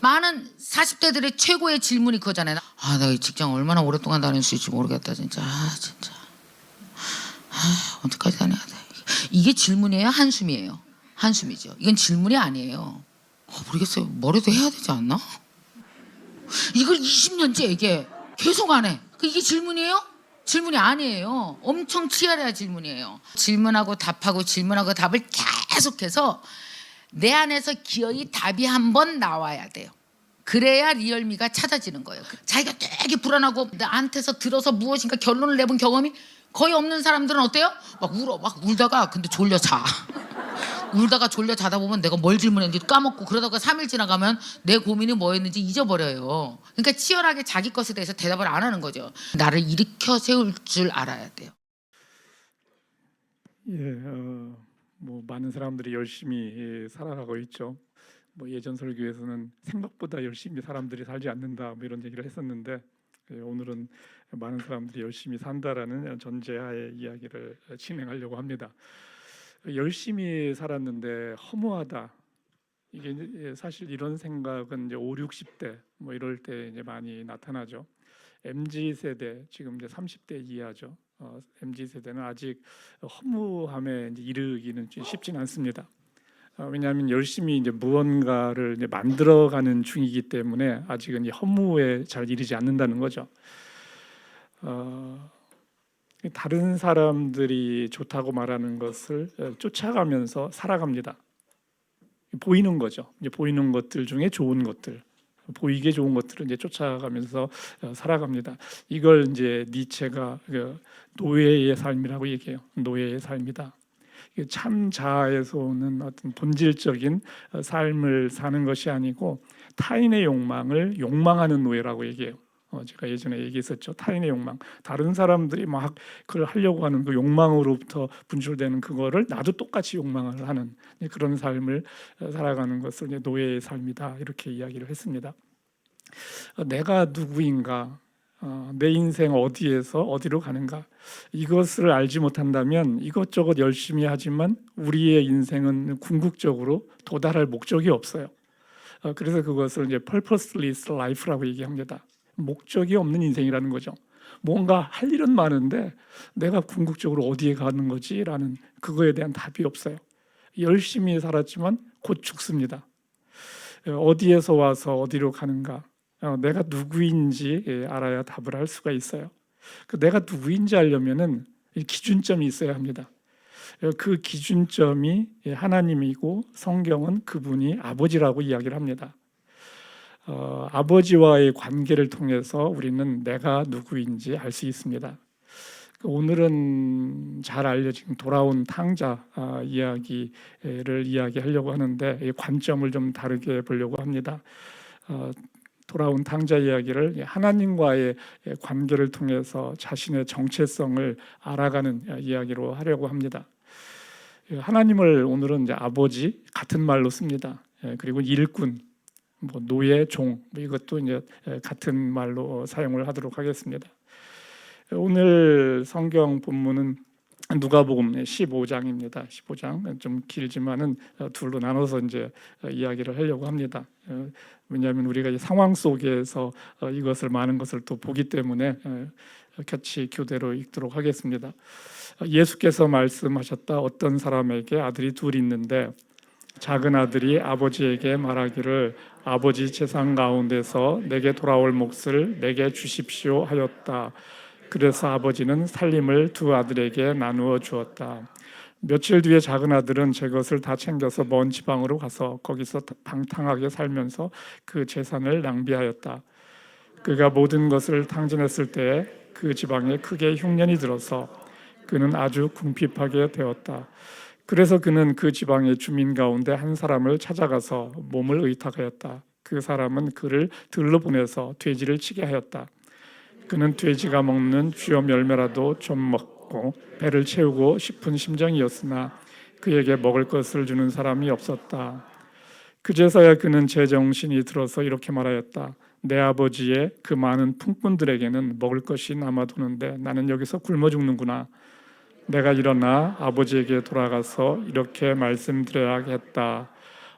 많은 40대들의 최고의 질문이 그거잖아요. 아, 내가 이 직장 얼마나 오랫동안 다닐 수 있을지 모르겠다 진짜. 진짜. 언제까지 다녀야 돼? 이게 질문이에요? 한숨이에요? 한숨이죠. 이건 질문이 아니에요. 모르겠어요. 뭐라도 해야 되지 않나? 이걸 20년째 이게 계속 안 해. 이게 질문이에요? 질문이 아니에요. 엄청 치열해야 질문이에요. 질문하고 답하고 질문하고 답을 계속해서 내 안에서 기어이 답이 한번 나와야 돼요. 그래야 리얼미가 찾아지는 거예요. 자기가 되게 불안하고 나한테서 들어서 무엇인가 결론을 내본 경험이 거의 없는 사람들은 어때요? 막 울어. 막 울다가 근데 졸려 자. 울다가 졸려 자다 보면 내가 뭘 질문했는지 까먹고 그러다가 3일 지나가면 내 고민이 뭐였는지 잊어버려요. 그러니까 치열하게 자기 것에 대해서 대답을 안 하는 거죠. 나를 일으켜 세울 줄 알아야 돼요. 뭐 많은 사람들이 열심히 살아가고 있죠. 뭐 예전 설교에서는 생각보다 열심히 사람들이 살지 않는다 뭐 이런 얘기를 했었는데 오늘은 많은 사람들이 열심히 산다라는 전제하에 이야기를 진행하려고 합니다. 열심히 살았는데 허무하다. 이게 이제 사실 이런 생각은 이제 5, 60대 뭐 이럴 때 이제 많이 나타나죠. MZ 세대 지금 이제 30대 이하죠. MZ 세대는 아직 허무함에 이제 이르기는 쉽지는 않습니다. 왜냐하면 열심히 이제 무언가를 이제 만들어가는 중이기 때문에 아직은 이 허무에 잘 이르지 않는다는 거죠. 다른 사람들이 좋다고 말하는 것을 쫓아가면서 살아갑니다. 보이는 거죠. 이제 보이는 것들 중에 좋은 것들, 보이게 좋은 것들을 이제 쫓아가면서 살아갑니다. 이걸 이제 니체가 노예의 삶이라고 얘기해요. 노예의 삶이다. 참 자아에서 오는 어떤 본질적인 삶을 사는 것이 아니고 타인의 욕망을 욕망하는 노예라고 얘기해요. 제가 예전에 얘기했었죠. 타인의 욕망, 다른 사람들이 막 그걸 하려고 하는 그 욕망으로부터 분출되는 그거를 나도 똑같이 욕망을 하는 그런 삶을 살아가는 것을 이제 노예의 삶이다 이렇게 이야기를 했습니다. 내가 누구인가, 내 인생 어디에서 어디로 가는가 이것을 알지 못한다면 이것저것 열심히 하지만 우리의 인생은 궁극적으로 도달할 목적이 없어요. 그래서 그것을 이제 purposeless life라고 얘기합니다. 목적이 없는 인생이라는 거죠. 뭔가 할 일은 많은데 내가 궁극적으로 어디에 가는 거지라는 그거에 대한 답이 없어요. 열심히 살았지만 곧 죽습니다. 어디에서 와서 어디로 가는가, 내가 누구인지 알아야 답을 할 수가 있어요. 내가 누구인지 알려면은 기준점이 있어야 합니다. 그 기준점이 하나님이고 성경은 그분이 아버지라고 이야기를 합니다. 아버지와의 관계를 통해서 우리는 내가 누구인지 알 수 있습니다. 오늘은 잘 알려진 돌아온 탕자 이야기를 이야기하려고 하는데 이 관점을 좀 다르게 보려고 합니다. 돌아온 탕자 이야기를 하나님과의 관계를 통해서 자신의 정체성을 알아가는 이야기로 하려고 합니다. 하나님을 오늘은 이제 아버지 같은 말로 씁니다. 그리고 일꾼, 뭐 노예, 종 이것도 이제 같은 말로 사용을 하도록 하겠습니다. 오늘 성경 본문은 누가복음 15장입니다. 15장 좀 길지만은 둘로 나눠서 이제 이야기를 하려고 합니다. 왜냐하면 우리가 이 상황 속에서 이것을 많은 것을 또 보기 때문에 같이 교대로 읽도록 하겠습니다. 예수께서 말씀하셨다. 어떤 사람에게 아들이 둘 있는데 작은 아들이 아버지에게 말하기를 아버지 재산 가운데서 내게 돌아올 몫을 내게 주십시오 하였다. 그래서 아버지는 살림을 두 아들에게 나누어 주었다. 며칠 뒤에 작은 아들은 제 것을 다 챙겨서 먼 지방으로 가서 거기서 방탕하게 살면서 그 재산을 낭비하였다. 그가 모든 것을 탕진했을 때 그 지방에 크게 흉년이 들어서 그는 아주 궁핍하게 되었다. 그래서 그는 그 지방의 주민 가운데 한 사람을 찾아가서 몸을 의탁하였다. 그 사람은 그를 들러 보내서 돼지를 치게 하였다. 그는 돼지가 먹는 쥐염 열매라도 좀 먹고 배를 채우고 싶은 심정이었으나 그에게 먹을 것을 주는 사람이 없었다. 그제서야 그는 제정신이 들어서 이렇게 말하였다. 내 아버지의 그 많은 품꾼들에게는 먹을 것이 남아도는데 나는 여기서 굶어 죽는구나. 내가 일어나 아버지에게 돌아가서 이렇게 말씀드려야겠다.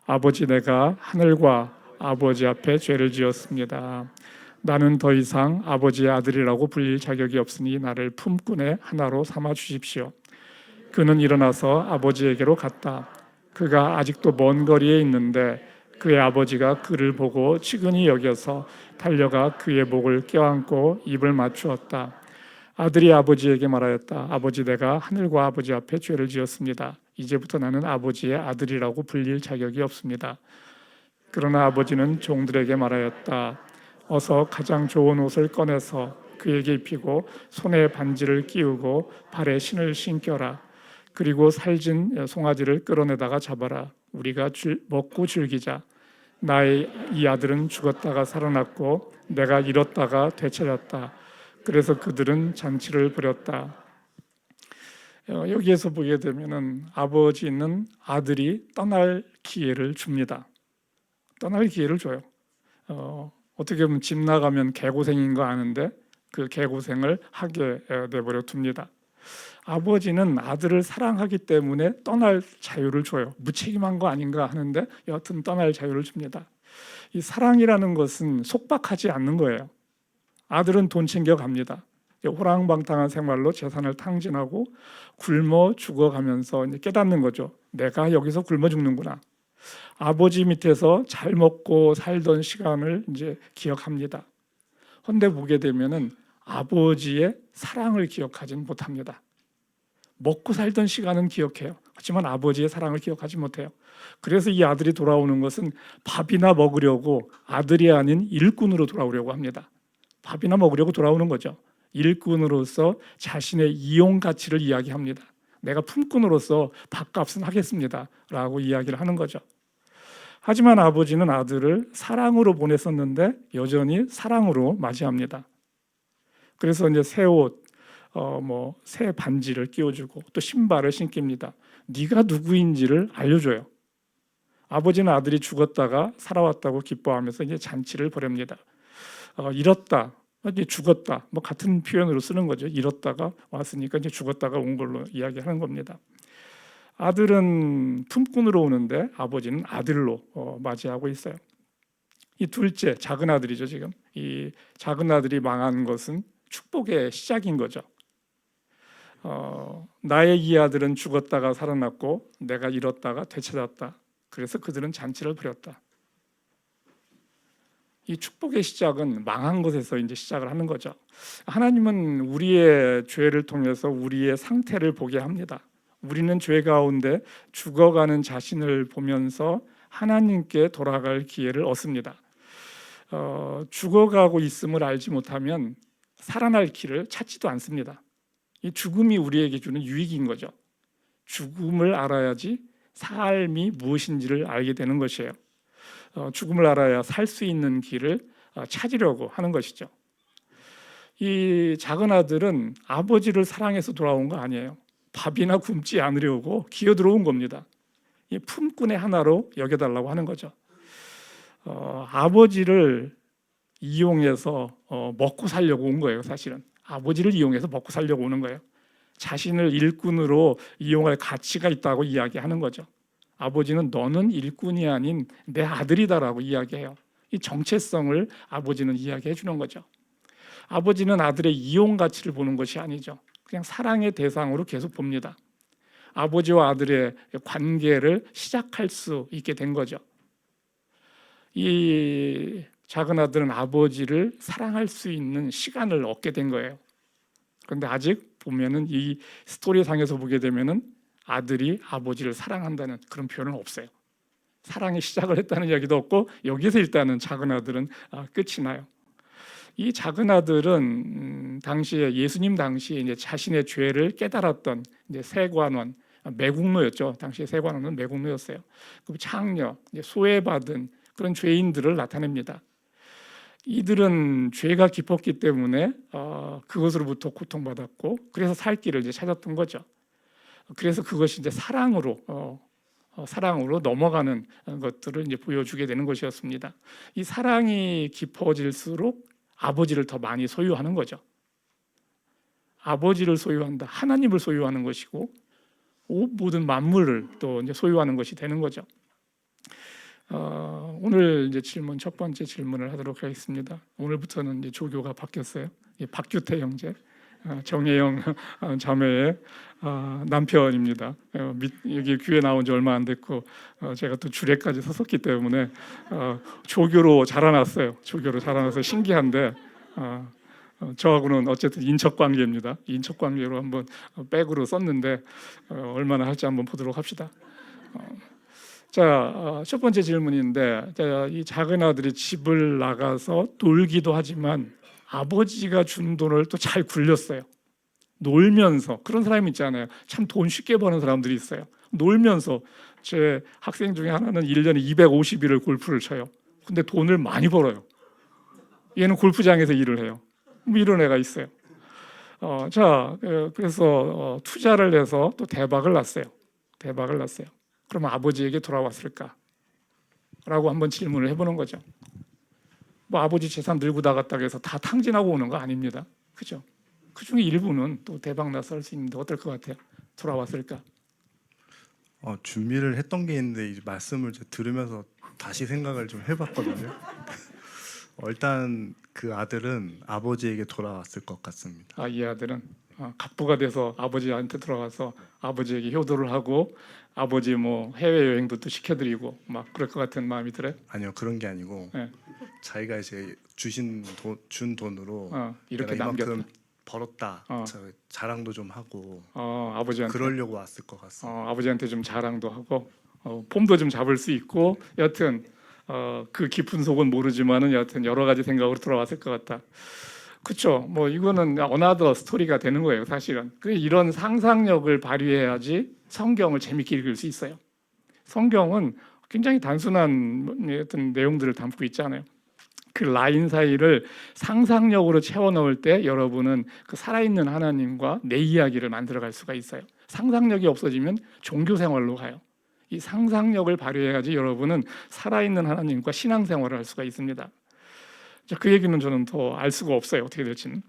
아버지, 내가 하늘과 아버지 앞에 죄를 지었습니다. 나는 더 이상 아버지의 아들이라고 불릴 자격이 없으니 나를 품꾼의 하나로 삼아 주십시오. 그는 일어나서 아버지에게로 갔다. 그가 아직도 먼 거리에 있는데 그의 아버지가 그를 보고 측은히 여겨서 달려가 그의 목을 껴안고 입을 맞추었다. 아들이 아버지에게 말하였다. 아버지, 내가 하늘과 아버지 앞에 죄를 지었습니다. 이제부터 나는 아버지의 아들이라고 불릴 자격이 없습니다. 그러나 아버지는 종들에게 말하였다. 어서 가장 좋은 옷을 꺼내서 그에게 입히고 손에 반지를 끼우고 발에 신을 신겨라. 그리고 살진 송아지를 끌어내다가 잡아라. 우리가 먹고 즐기자. 나의 이 아들은 죽었다가 살아났고 내가 잃었다가 되찾았다. 그래서 그들은 잔치를 벌였다. 여기에서 보게 되면은 아버지는 아들이 떠날 기회를 줍니다. 떠날 기회를 줘요. 어떻게 보면 집 나가면 개고생인 거 아는데 그 개고생을 하게 내버려 둡니다. 아버지는 아들을 사랑하기 때문에 떠날 자유를 줘요. 무책임한 거 아닌가 하는데 여하튼 떠날 자유를 줍니다. 이 사랑이라는 것은 속박하지 않는 거예요. 아들은 돈 챙겨갑니다. 호랑방탕한 생활로 재산을 탕진하고 굶어 죽어가면서 이제 깨닫는 거죠. 내가 여기서 굶어 죽는구나. 아버지 밑에서 잘 먹고 살던 시간을 이제 기억합니다. 헌데 보게 되면은 아버지의 사랑을 기억하지는 못합니다. 먹고 살던 시간은 기억해요. 하지만 아버지의 사랑을 기억하지 못해요. 그래서 이 아들이 돌아오는 것은 밥이나 먹으려고 아들이 아닌 일꾼으로 돌아오려고 합니다. 밥이나 먹으려고 돌아오는 거죠. 일꾼으로서 자신의 이용 가치를 이야기합니다. 내가 품꾼으로서 밥값은 하겠습니다 라고 이야기를 하는 거죠. 하지만 아버지는 아들을 사랑으로 보냈었는데 여전히 사랑으로 맞이합니다. 그래서 이제 새 옷, 새 반지를 끼워주고 또 신발을 신깁니다. 네가 누구인지를 알려줘요. 아버지는 아들이 죽었다가 살아왔다고 기뻐하면서 이제 잔치를 벌입니다. 잃었다, 이제 죽었다, 같은 표현으로 쓰는 거죠. 잃었다가 왔으니까 이제 죽었다가 온 걸로 이야기하는 겁니다. 아들은 품꾼으로 오는데 아버지는 아들로 맞이하고 있어요. 이 둘째, 작은 아들이죠. 지금 이 작은 아들이 망한 것은 축복의 시작인 거죠. 나의 이 아들은 죽었다가 살아났고 내가 잃었다가 되찾았다. 그래서 그들은 잔치를 벌였다. 이 축복의 시작은 망한 것에서 이제 시작을 하는 거죠. 하나님은 우리의 죄를 통해서 우리의 상태를 보게 합니다. 우리는 죄 가운데 죽어가는 자신을 보면서 하나님께 돌아갈 기회를 얻습니다. 죽어가고 있음을 알지 못하면 살아날 길을 찾지도 않습니다. 이 죽음이 우리에게 주는 유익인 거죠. 죽음을 알아야지 삶이 무엇인지를 알게 되는 것이에요. 죽음을 알아야 살 수 있는 길을 찾으려고 하는 것이죠. 이 작은 아들은 아버지를 사랑해서 돌아온 거 아니에요. 밥이나 굶지 않으려고 기어들어온 겁니다. 이 품꾼의 하나로 여겨달라고 하는 거죠. 아버지를 이용해서 먹고 살려고 온 거예요. 사실은 아버지를 이용해서 먹고 살려고 오는 거예요. 자신을 일꾼으로 이용할 가치가 있다고 이야기하는 거죠. 아버지는 너는 일꾼이 아닌 내 아들이다라고 이야기해요. 이 정체성을 아버지는 이야기해 주는 거죠. 아버지는 아들의 이용 가치를 보는 것이 아니죠. 그냥 사랑의 대상으로 계속 봅니다. 아버지와 아들의 관계를 시작할 수 있게 된 거죠. 이 작은 아들은 아버지를 사랑할 수 있는 시간을 얻게 된 거예요. 그런데 아직 보면은 이 스토리상에서 보게 되면은 아들이 아버지를 사랑한다는 그런 표현은 없어요. 사랑의 시작을 했다는 이야기도 없고 여기서 일단은 작은 아들은 끝이 나요. 이 작은 아들은 당시에 예수님 당시에 이제 자신의 죄를 깨달았던 이제 세관원, 매국노였죠. 당시에 세관원은 매국노였어요. 그 창녀, 소외받은 그런 죄인들을 나타냅니다. 이들은 죄가 깊었기 때문에 그것으로부터 고통받았고 그래서 살 길을 이제 찾았던 거죠. 그래서 그것이 이제 사랑으로 넘어가는 것들을 이제 보여주게 되는 것이었습니다. 이 사랑이 깊어질수록 아버지를 더 많이 소유하는 거죠. 아버지를 소유한다, 하나님을 소유하는 것이고 모든 만물을 또 이제 소유하는 것이 되는 거죠. 오늘 이제 질문 첫 번째 질문을 하도록 하겠습니다. 오늘부터는 이제 조교가 바뀌었어요. 박규태 형제, 정혜영 자매의 남편입니다. 여기 교회 나온 지 얼마 안 됐고 제가 또 주례까지 섰었기 때문에 조교로 자라났어요. 조교로 자라나서 신기한데 저하고는 어쨌든 인척 관계입니다. 인척 관계로 한번 백으로 썼는데 얼마나 할지 한번 보도록 합시다. 자, 첫 번째 질문인데, 이 작은 아들이 집을 나가서 놀기도 하지만 아버지가 준 돈을 또 잘 굴렸어요. 놀면서. 그런 사람이 있잖아요. 참 돈 쉽게 버는 사람들이 있어요. 놀면서. 제 학생 중에 하나는 1년에 250일을 골프를 쳐요. 근데 돈을 많이 벌어요. 얘는 골프장에서 일을 해요. 뭐 이런 애가 있어요. 그래서 투자를 해서 또 대박을 났어요. 대박을 났어요. 그러면 아버지에게 돌아왔을까? 라고 한번 질문을 해보는 거죠. 뭐 아버지 재산 들고 나갔다고 해서 다 탕진하고 오는 거 아닙니다. 그죠? 그 중에 일부는 또 대박 나서 할 수 있는데 어떨 것 같아요? 돌아왔을까? 준비를 했던 게 있는데 이제 말씀을 들으면서 다시 생각을 좀 해봤거든요. 일단 그 아들은 아버지에게 돌아왔을 것 같습니다. 이 아들은 갑부가 돼서 아버지한테 돌아가서 아버지에게 효도를 하고 아버지 뭐 해외 여행도 또 시켜드리고 막 그럴 것 같은 마음이 들어요. 아니요, 그런 게 아니고 네. 자기가 이제 준 돈으로 이렇게 내가 이만큼 남겼다. 벌었다. 자랑도 좀 하고 아버지한테 그러려고 왔을 것 같습니다. 아버지한테 좀 자랑도 하고 폼도 좀 잡을 수 있고 여하튼 그 깊은 속은 모르지만은 여하튼 여러 가지 생각으로 돌아왔을 것 같다. 그렇죠. 뭐 이거는 어나더 스토리가 되는 거예요, 사실은. 이런 상상력을 발휘해야지 성경을 재밌게 읽을 수 있어요. 성경은 굉장히 단순한 어떤 내용들을 담고 있잖아요. 그 라인 사이를 상상력으로 채워 넣을 때 여러분은 그 살아있는 하나님과 내 이야기를 만들어갈 수가 있어요. 상상력이 없어지면 종교 생활로 가요. 이 상상력을 발휘해야지 여러분은 살아있는 하나님과 신앙생활을 할 수가 있습니다. 자, 그 얘기는 저는 더 알 수가 없어요. 어떻게 될지는.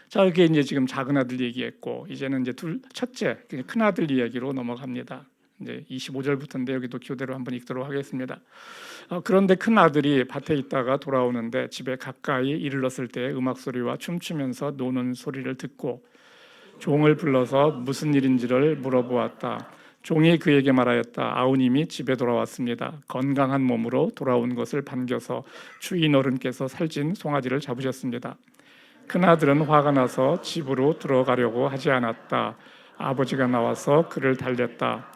자, 이렇게 이제 지금 작은 아들 얘기했고 이제는 이제 첫째 큰 아들 이야기로 넘어갑니다. 이제 25절부터인데 여기도 교대로 한번 읽도록 하겠습니다. 그런데 큰 아들이 밭에 있다가 돌아오는데 집에 가까이 이르렀을 때 음악 소리와 춤추면서 노는 소리를 듣고 종을 불러서 무슨 일인지를 물어보았다. 종이 그에게 말하였다. 아우님이 집에 돌아왔습니다. 건강한 몸으로 돌아온 것을 반겨서 주인 어른께서 살찐 송아지를 잡으셨습니다. 큰아들은 화가 나서 집으로 들어가려고 하지 않았다. 아버지가 나와서 그를 달랬다.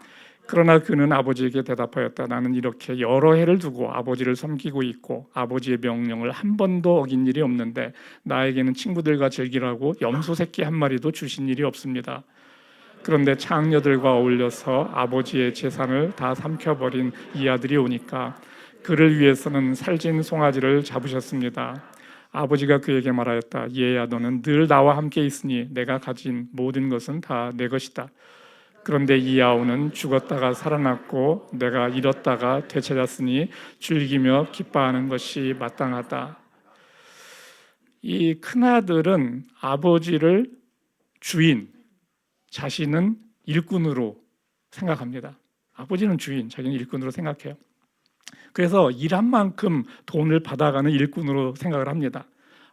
그러나 그는 아버지에게 대답하였다. 나는 이렇게 여러 해를 두고 아버지를 섬기고 있고 아버지의 명령을 한 번도 어긴 일이 없는데 나에게는 친구들과 즐기라고 염소 새끼 한 마리도 주신 일이 없습니다. 그런데 장녀들과 어울려서 아버지의 재산을 다 삼켜버린 이 아들이 오니까 그를 위해서는 살찐 송아지를 잡으셨습니다. 아버지가 그에게 말하였다. 얘야, 너는 늘 나와 함께 있으니 내가 가진 모든 것은 다 내 것이다. 그런데 이 아우는 죽었다가 살아났고 내가 잃었다가 되찾았으니 즐기며 기뻐하는 것이 마땅하다. 이 큰아들은 아버지를 주인, 자신은 일꾼으로 생각합니다. 아버지는 주인, 자기는 일꾼으로 생각해요. 그래서 일한 만큼 돈을 받아가는 일꾼으로 생각을 합니다.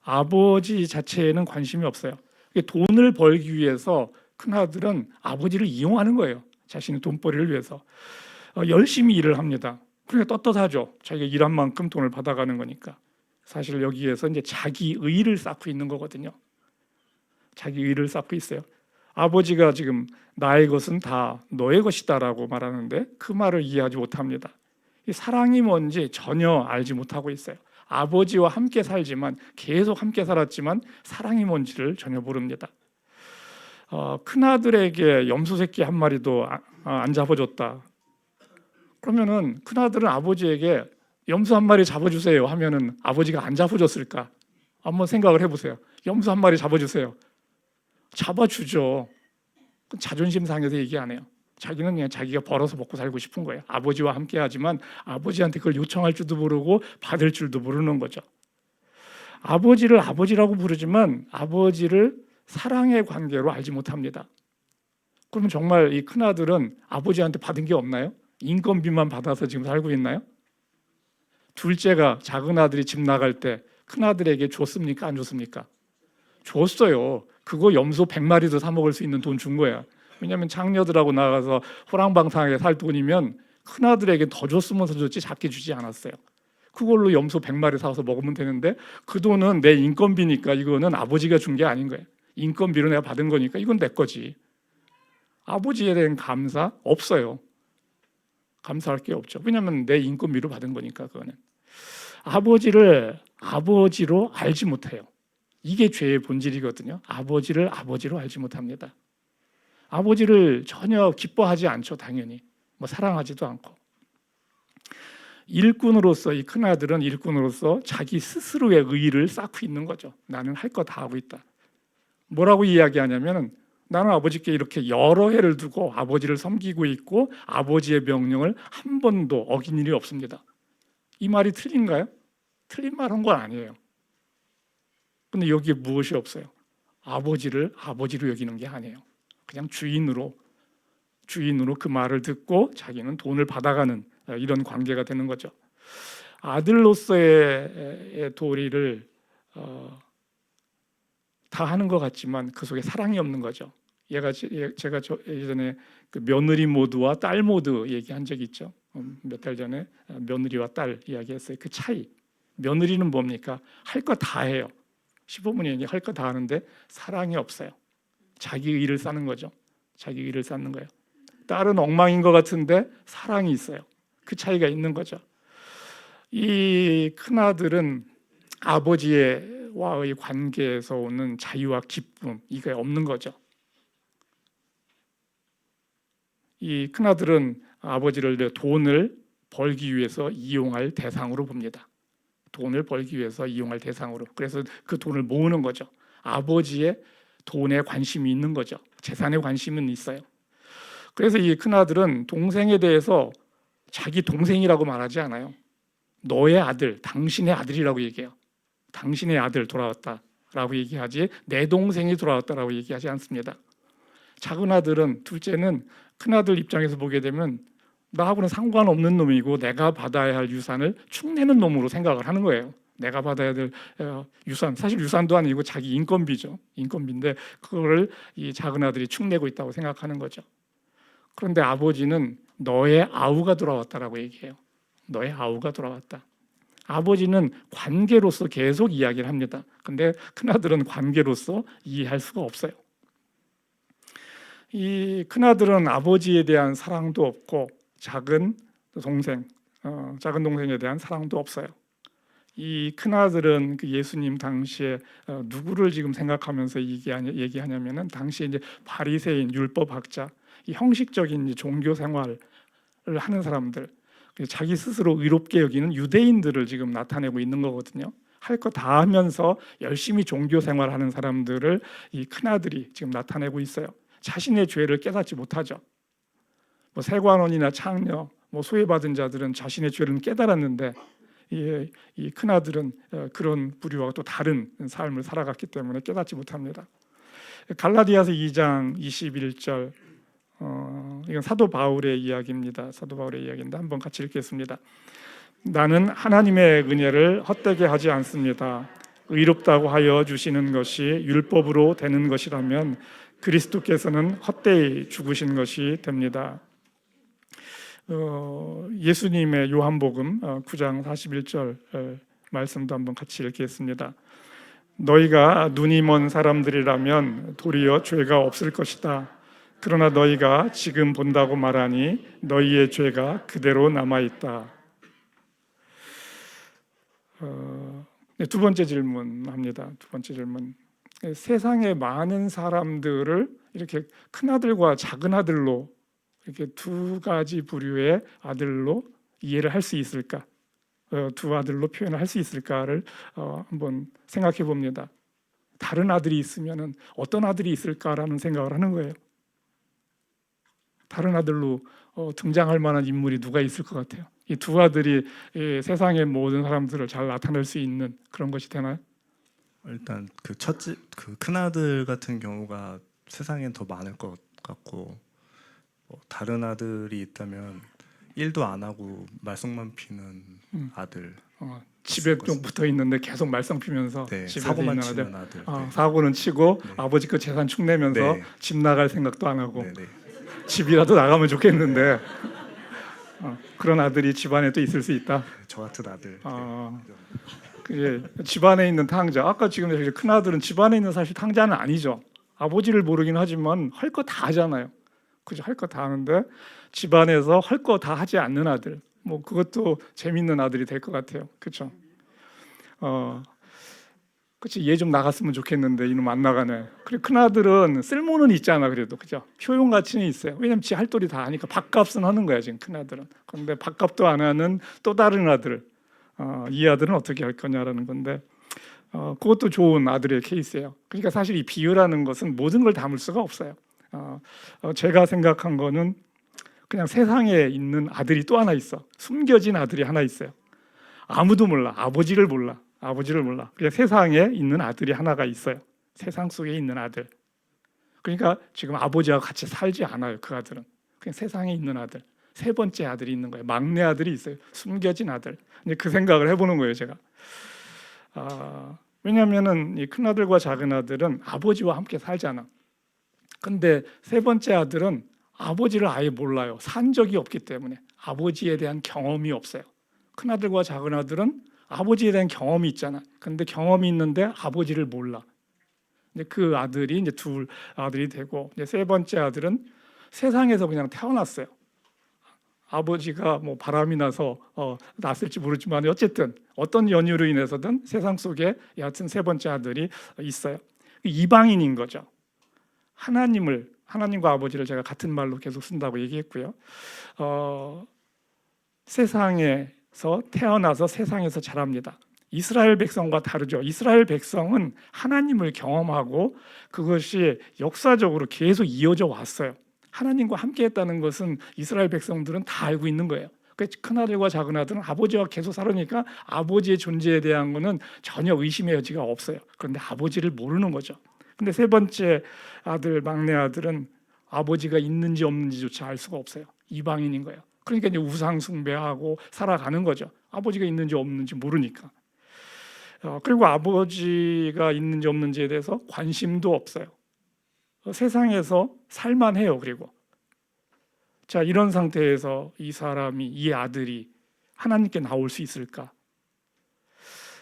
아버지 자체에는 관심이 없어요. 돈을 벌기 위해서 큰아들은 아버지를 이용하는 거예요. 자신의 돈벌이를 위해서. 열심히 일을 합니다. 그러니까 떳떳하죠. 자기가 일한 만큼 돈을 받아가는 거니까. 사실 여기에서 이제 자기 의를 쌓고 있는 거거든요. 자기 의를 쌓고 있어요. 아버지가 지금 나의 것은 다 너의 것이다라고 말하는데 그 말을 이해하지 못합니다. 이 사랑이 뭔지 전혀 알지 못하고 있어요. 아버지와 함께 살지만 계속 함께 살았지만 사랑이 뭔지를 전혀 모릅니다. 큰아들에게 염소 새끼 한 마리도 안 잡아줬다. 그러면은 큰아들은 아버지에게 염소 한 마리 잡아주세요 하면은 아버지가 안 잡아줬을까? 한번 생각을 해보세요. 염소 한 마리 잡아주세요. 잡아주죠. 자존심 상해서 얘기 안 해요. 자기는 그냥 자기가 벌어서 먹고 살고 싶은 거예요. 아버지와 함께 하지만 아버지한테 그걸 요청할 줄도 모르고 받을 줄도 모르는 거죠. 아버지를 아버지라고 부르지만 아버지를 사랑의 관계로 알지 못합니다. 그러면 정말 이 큰아들은 아버지한테 받은 게 없나요? 인건비만 받아서 지금 살고 있나요? 둘째가 작은 아들이 집 나갈 때 큰 아들에게 줬습니까? 안 줬습니까? 줬어요. 그거 염소 100마리도 사 먹을 수 있는 돈 준 거야. 왜냐하면 장녀들하고 나가서 호랑방탕하게 살 돈이면 큰 아들에게 더 줬으면서 줬지 작게 주지 않았어요. 그걸로 염소 100마리 사서 먹으면 되는데 그 돈은 내 인건비니까 이거는 아버지가 준 게 아닌 거예요. 인건비로 내가 받은 거니까 이건 내 거지. 아버지에 대한 감사 없어요. 감사할 게 없죠. 왜냐하면 내 인건비로 받은 거니까. 그거는 아버지를 아버지로 알지 못해요. 이게 죄의 본질이거든요. 아버지를 아버지로 알지 못합니다. 아버지를 전혀 기뻐하지 않죠. 당연히 뭐 사랑하지도 않고. 일꾼으로서 이 큰아들은 일꾼으로서 자기 스스로의 의의를 쌓고 있는 거죠. 나는 할 거 다 하고 있다. 뭐라고 이야기하냐면 나는 아버지께 이렇게 여러 해를 두고 아버지를 섬기고 있고 아버지의 명령을 한 번도 어긴 일이 없습니다. 이 말이 틀린가요? 틀린 말 한 건 아니에요. 근데 여기에 무엇이 없어요? 아버지를 아버지로 여기는 게 아니에요. 그냥 주인으로 그 말을 듣고 자기는 돈을 받아가는 이런 관계가 되는 거죠. 아들로서의 도리를 다 하는 것 같지만 그 속에 사랑이 없는 거죠. 제가 예전에 그 며느리 모드와 딸 모드 얘기한 적이 있죠. 몇 달 전에 며느리와 딸 이야기했어요. 그 차이. 며느리는 뭡니까? 할 거 다 해요. 시부모님이 할 거 다 하는데 사랑이 없어요. 자기 의를 쌓는 거죠. 자기 의를 쌓는 거예요. 딸은 엉망인 것 같은데 사랑이 있어요. 그 차이가 있는 거죠. 이 큰아들은 아버지와의 관계에서 오는 자유와 기쁨 이게 없는 거죠. 이 큰아들은 아버지를 돈을 벌기 위해서 이용할 대상으로 봅니다. 돈을 벌기 위해서 이용할 대상으로. 그래서 그 돈을 모으는 거죠. 아버지의 돈에 관심이 있는 거죠. 재산에 관심은 있어요. 그래서 이 큰아들은 동생에 대해서 자기 동생이라고 말하지 않아요. 너의 아들, 당신의 아들이라고 얘기해요. 당신의 아들 돌아왔다라고 얘기하지 내 동생이 돌아왔다라고 얘기하지 않습니다. 작은 아들은, 둘째는 큰아들 입장에서 보게 되면 나하고는 상관없는 놈이고 내가 받아야 할 유산을 축내는 놈으로 생각을 하는 거예요. 내가 받아야 될 유산, 사실 유산도 아니고 자기 인건비죠. 인건비인데 그거를 이 작은 아들이 축내고 있다고 생각하는 거죠. 그런데 아버지는 너의 아우가 돌아왔다라고 얘기해요. 너의 아우가 돌아왔다. 아버지는 관계로서 계속 이야기를 합니다. 근데 큰아들은 관계로서 이해할 수가 없어요. 이 큰아들은 아버지에 대한 사랑도 없고 작은 동생에 대한 사랑도 없어요. 이 큰아들은 그 예수님 당시에 누구를 지금 생각하면서 얘기하냐면은 당시에 이제 바리새인 율법학자, 이 형식적인 종교 생활을 하는 사람들, 자기 스스로 의롭게 여기는 유대인들을 지금 나타내고 있는 거거든요. 할 거 다 하면서 열심히 종교 생활하는 사람들을 이 큰아들이 지금 나타내고 있어요. 자신의 죄를 깨닫지 못하죠. 뭐 세관원이나 창녀, 뭐 소외받은 자들은 자신의 죄를 깨달았는데 이 큰아들은 그런 부류와 또 다른 삶을 살아갔기 때문에 깨닫지 못합니다. 갈라디아서 2장 21절 이건 사도 바울의 이야기입니다. 사도 바울의 이야기인데 한번 같이 읽겠습니다. 나는 하나님의 은혜를 헛되게 하지 않습니다. 의롭다고 하여 주시는 것이 율법으로 되는 것이라면 그리스도께서는 헛되이 죽으신 것이 됩니다. 예수님의 요한복음 9장 41절 말씀도 한번 같이 읽겠습니다. 너희가 눈이 먼 사람들이라면 도리어 죄가 없을 것이다. 그러나 너희가 지금 본다고 말하니 너희의 죄가 그대로 남아있다. 두 번째 질문합니다. 두 번째 질문. 세상의 많은 사람들을 이렇게 큰아들과 작은아들로 이렇게 두 가지 부류의 아들로 이해를 할 수 있을까? 두 아들로 표현을 할 수 있을까를 한번 생각해 봅니다. 다른 아들이 있으면 어떤 아들이 있을까라는 생각을 하는 거예요. 다른 아들로 등장할 만한 인물이 누가 있을 것 같아요? 이 두 아들이 이 세상의 모든 사람들을 잘 나타낼 수 있는 그런 것이 되나요? 일단 그 큰아들 같은 경우가 세상엔 더 많을 것 같고 다른 아들이 있다면 일도 안 하고 말썽만 피는 아들. 집에 좀 붙어 있는데 계속 말썽 피면서 네, 집에서 사고만 있는 아들. 치는 아들. 네. 사고는 치고 네. 아버지 그 재산 축내면서 네. 집 나갈 생각도 안 하고 네, 네. 집이라도 나가면 좋겠는데 그런 아들이 집안에 또 있을 수 있다. 저 같은 아들. 그게 집안에 있는 탕자. 아까 지금 사실 큰 아들은 집안에 있는 사실 탕자는 아니죠. 아버지를 모르긴 하지만 할 거 다 하잖아요. 그죠? 할 거 다 하는데 집안에서 할 거 다 하지 않는 아들. 뭐 그것도 재밌는 아들이 될 것 같아요. 그렇죠? 그치, 얘 좀 나갔으면 좋겠는데 이놈 안 나가네. 그래, 큰 아들은 쓸모는 있잖아. 그래도 그죠? 효용 가치는 있어요. 왜냐면 지 할 도리 다 하니까 밥값은 하는 거야 지금 큰 아들은. 그런데 밥값도 안 하는 또 다른 아들, 이 아들은 어떻게 할 거냐라는 건데, 그것도 좋은 아들의 케이스예요. 그러니까 사실 이 비유라는 것은 모든 걸 담을 수가 없어요. 제가 생각한 거는 그냥 세상에 있는 아들이 또 하나 있어. 숨겨진 아들이 하나 있어요. 아무도 몰라. 아버지를 몰라. 아버지를 몰라. 그러니까 세상에 있는 아들이 하나가 있어요. 세상 속에 있는 아들. 그러니까 지금 아버지와 같이 살지 않아요. 그 아들은 그냥 세상에 있는 아들. 세 번째 아들이 있는 거예요. 막내 아들이 있어요. 숨겨진 아들. 이제 그 생각을 해보는 거예요, 제가. 왜냐하면은 이 큰 아들과 작은 아들은 아버지와 함께 살잖아. 근데 세 번째 아들은 아버지를 아예 몰라요. 산 적이 없기 때문에 아버지에 대한 경험이 없어요. 큰 아들과 작은 아들은 아버지에 대한 경험이 있잖아. 근데 경험이 있는데 아버지를 몰라. 이제 그 아들이 이제 둘 아들이 되고, 이제 세 번째 아들은 세상에서 그냥 태어났어요. 아버지가 뭐 바람이 나서 났을지 모르지만 어쨌든 어떤 연유로 인해서든 세상 속에 여하튼 세 번째 아들이 있어요. 이방인인 거죠. 하나님과 아버지를 제가 같은 말로 계속 쓴다고 얘기했고요. 세상에서 태어나서 세상에서 자랍니다. 이스라엘 백성과 다르죠. 이스라엘 백성은 하나님을 경험하고 그것이 역사적으로 계속 이어져 왔어요. 하나님과 함께했다는 것은 이스라엘 백성들은 다 알고 있는 거예요. 큰 아들과 작은 아들은 아버지와 계속 살으니까 아버지의 존재에 대한 거는 전혀 의심의 여지가 없어요. 그런데 아버지를 모르는 거죠. 근데 세 번째 아들, 막내 아들은 아버지가 있는지 없는지조차 알 수가 없어요. 이방인인 거예요. 그러니까 이제 우상 숭배하고 살아가는 거죠. 아버지가 있는지 없는지 모르니까. 그리고 아버지가 있는지 없는지에 대해서 관심도 없어요. 세상에서 살만해요. 그리고 자, 이런 상태에서 이 아들이 하나님께 나올 수 있을까?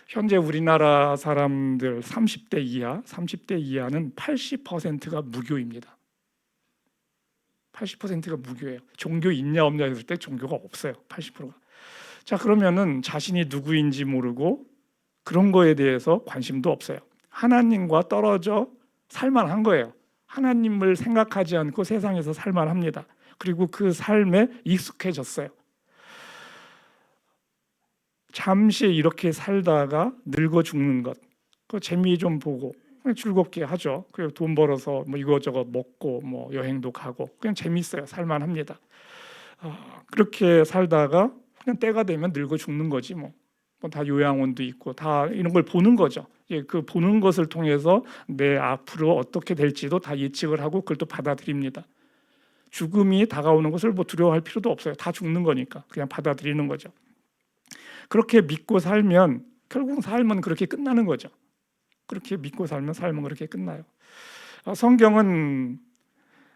현재 우리나라 사람들 30대 이하는 80%가 무교입니다. 80%가 무교예요. 종교 있냐 없냐 했을 때 종교가 없어요. 80%가. 자, 그러면은 자신이 누구인지 모르고 그런 거에 대해서 관심도 없어요. 하나님과 떨어져 살만한 거예요. 하나님을 생각하지 않고 세상에서 살만합니다. 그리고 그 삶에 익숙해졌어요. 잠시 이렇게 살다가 늙어 죽는 것, 그 재미 좀 보고 즐겁게 하죠. 그리고 돈 벌어서 뭐 이것저것 먹고 뭐 여행도 가고 그냥 재밌어요. 살만합니다. 그렇게 살다가 그냥 때가 되면 늙어 죽는 거지 뭐. 다 요양원도 있고 다 이런 걸 보는 거죠. 그 보는 것을 통해서 내 앞으로 어떻게 될지도 다 예측을 하고 그걸 또 받아들입니다. 죽음이 다가오는 것을 뭐 두려워할 필요도 없어요. 다 죽는 거니까 그냥 받아들이는 거죠. 그렇게 믿고 살면 결국 삶은 그렇게 끝나는 거죠. 그렇게 믿고 살면 삶은 그렇게 끝나요. 성경은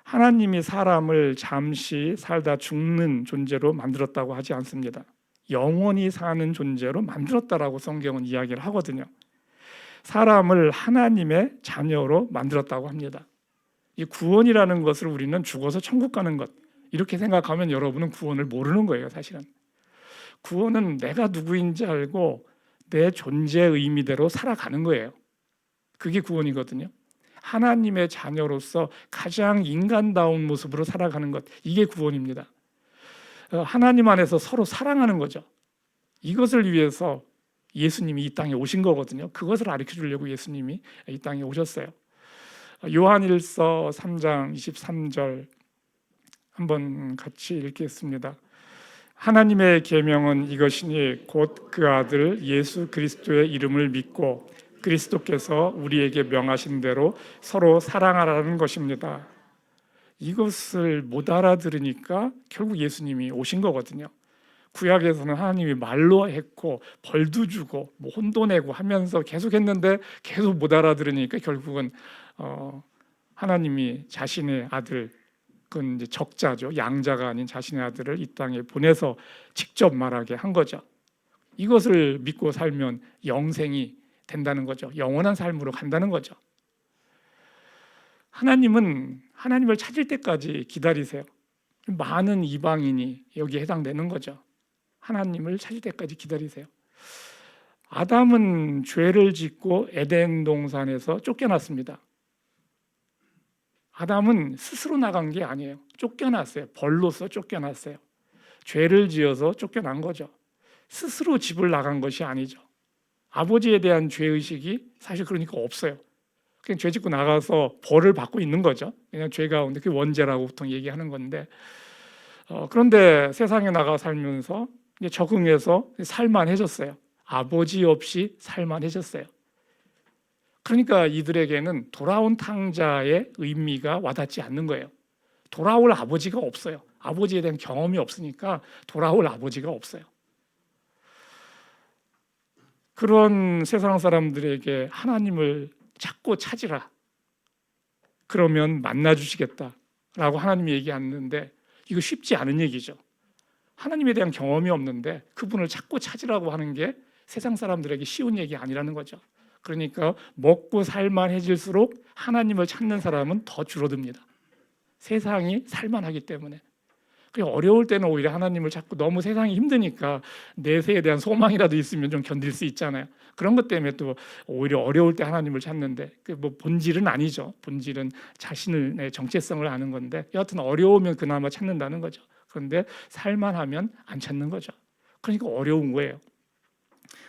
하나님이 사람을 잠시 살다 죽는 존재로 만들었다고 하지 않습니다. 영원히 사는 존재로 만들었다라고 성경은 이야기를 하거든요. 사람을 하나님의 자녀로 만들었다고 합니다. 이 구원이라는 것을 우리는 죽어서 천국 가는 것 이렇게 생각하면 여러분은 구원을 모르는 거예요. 사실은 구원은 내가 누구인지 알고 내 존재의 의미대로 살아가는 거예요. 그게 구원이거든요. 하나님의 자녀로서 가장 인간다운 모습으로 살아가는 것, 이게 구원입니다. 하나님 안에서 서로 사랑하는 거죠. 이것을 위해서 예수님이 이 땅에 오신 거거든요. 그것을 가르쳐 주려고 예수님이 이 땅에 오셨어요. 요한일서 3장 23절 한번 같이 읽겠습니다. 하나님의 계명은 이것이니 곧 그 아들 예수 그리스도의 이름을 믿고 그리스도께서 우리에게 명하신 대로 서로 사랑하라는 것입니다. 이것을 못 알아들으니까 결국 예수님이 오신 거거든요. 구약에서는 하나님이 말로 했고 벌도 주고 뭐 혼도 내고 하면서 계속 했는데 계속 못 알아들으니까 결국은 하나님이 자신의 아들, 그건 이제 적자죠, 양자가 아닌 자신의 아들을 이 땅에 보내서 직접 말하게 한 거죠. 이것을 믿고 살면 영생이 된다는 거죠. 영원한 삶으로 간다는 거죠. 하나님은 하나님을 찾을 때까지 기다리세요. 많은 이방인이 여기에 해당되는 거죠. 하나님을 찾을 때까지 기다리세요. 아담은 죄를 짓고 에덴 동산에서 쫓겨났습니다. 아담은 스스로 나간 게 아니에요. 쫓겨났어요. 벌로서 쫓겨났어요. 죄를 지어서 쫓겨난 거죠. 스스로 집을 나간 것이 아니죠. 아버지에 대한 죄의식이 사실 그러니까 없어요. 그냥 죄 짓고 나가서 벌을 받고 있는 거죠. 그냥 죄 가운데 그 원죄라고 보통 얘기하는 건데, 그런데 세상에 나가 살면서 이제 적응해서 살만해졌어요. 아버지 없이 살만해졌어요. 그러니까 이들에게는 돌아온 탕자의 의미가 와닿지 않는 거예요. 돌아올 아버지가 없어요. 아버지에 대한 경험이 없으니까 돌아올 아버지가 없어요. 그런 세상 사람들에게 하나님을 찾고 찾으라, 그러면 만나 주시겠다라고 하나님이 얘기하는데, 이거 쉽지 않은 얘기죠. 하나님에 대한 경험이 없는데 그분을 찾고 찾으라고 하는 게 세상 사람들에게 쉬운 얘기 아니라는 거죠. 그러니까 먹고 살만해질수록 하나님을 찾는 사람은 더 줄어듭니다. 세상이 살만하기 때문에. 어려울 때는 오히려 하나님을 찾고, 너무 세상이 힘드니까 내세에 대한 소망이라도 있으면 좀 견딜 수 있잖아요. 그런 것 때문에 또 오히려 어려울 때 하나님을 찾는데, 뭐 본질은 아니죠. 본질은 자신의 정체성을 아는 건데, 여하튼 어려우면 그나마 찾는다는 거죠. 그런데 살만하면 안 찾는 거죠. 그러니까 어려운 거예요.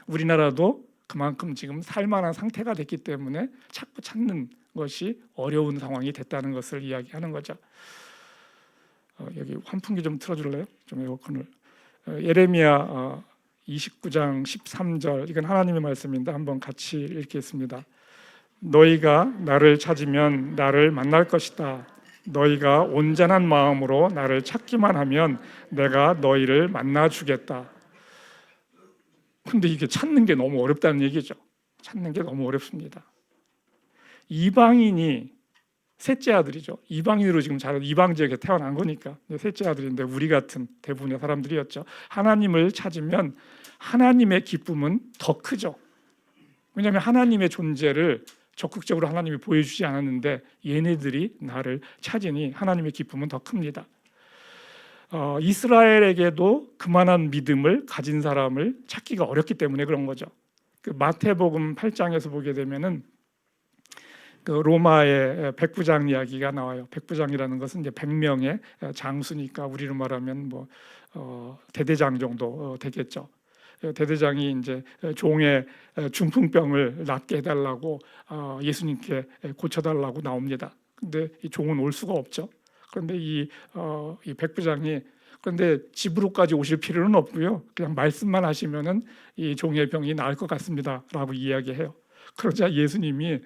우리나라도 그만큼 지금 살만한 상태가 됐기 때문에 자꾸 찾는 것이 어려운 상황이 됐다는 것을 이야기하는 거죠. 여기 환풍기 좀 틀어줄래요? 좀 에어컨을. 예레미야 29장 13절, 이건 하나님의 말씀인데 한번 같이 읽겠습니다. 너희가 나를 찾으면 나를 만날 것이다. 너희가 온전한 마음으로 나를 찾기만 하면 내가 너희를 만나 주겠다. 근데 이게 찾는 게 너무 어렵다는 얘기죠. 찾는 게 너무 어렵습니다. 이방인이 셋째 아들이죠. 이방인으로 지금 이방 지역에 태어난 거니까 셋째 아들인데, 우리 같은 대부분의 사람들이었죠. 하나님을 찾으면 하나님의 기쁨은 더 크죠. 왜냐하면 하나님의 존재를 적극적으로 하나님이 보여주지 않았는데 얘네들이 나를 찾으니 하나님의 기쁨은 더 큽니다. 이스라엘에게도 그만한 믿음을 가진 사람을 찾기가 어렵기 때문에 그런 거죠. 그 마태복음 8장에서 보게 되면은 그 로마의 백부장 이야기가 나와요. 백부장이라는 것은 이제 100명의 장수니까 우리로 말하면 뭐 대대장 정도 되겠죠. 대대장이 이제 종의 중풍병을 낫게 해달라고 예수님께 고쳐달라고 나옵니다. 근데 이 종은 올 수가 없죠. 그런데 이 백부장이, 그런데 집으로까지 오실 필요는 없고요. 그냥 말씀만 하시면은 이 종의 병이 나을 것 같습니다라고 이야기해요. 그러자 예수님이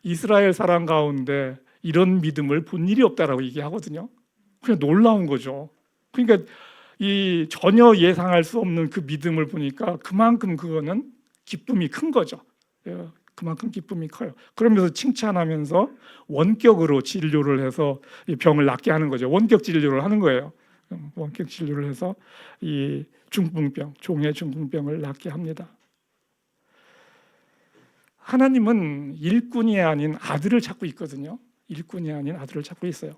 이스라엘 사람 가운데 이런 믿음을 본 일이 없다라고 얘기하거든요. 그냥 놀라운 거죠. 그러니까 이 전혀 예상할 수 없는 그 믿음을 보니까 그만큼 그거는 기쁨이 큰 거죠. 그만큼 기쁨이 커요. 그러면서 칭찬하면서 원격으로 진료를 해서 이 병을 낫게 하는 거죠. 원격 진료를 하는 거예요. 원격 진료를 해서 이 중풍병, 종의 중풍병을 낫게 합니다. 하나님은 일꾼이 아닌 아들을 찾고 있거든요. 일꾼이 아닌 아들을 찾고 있어요.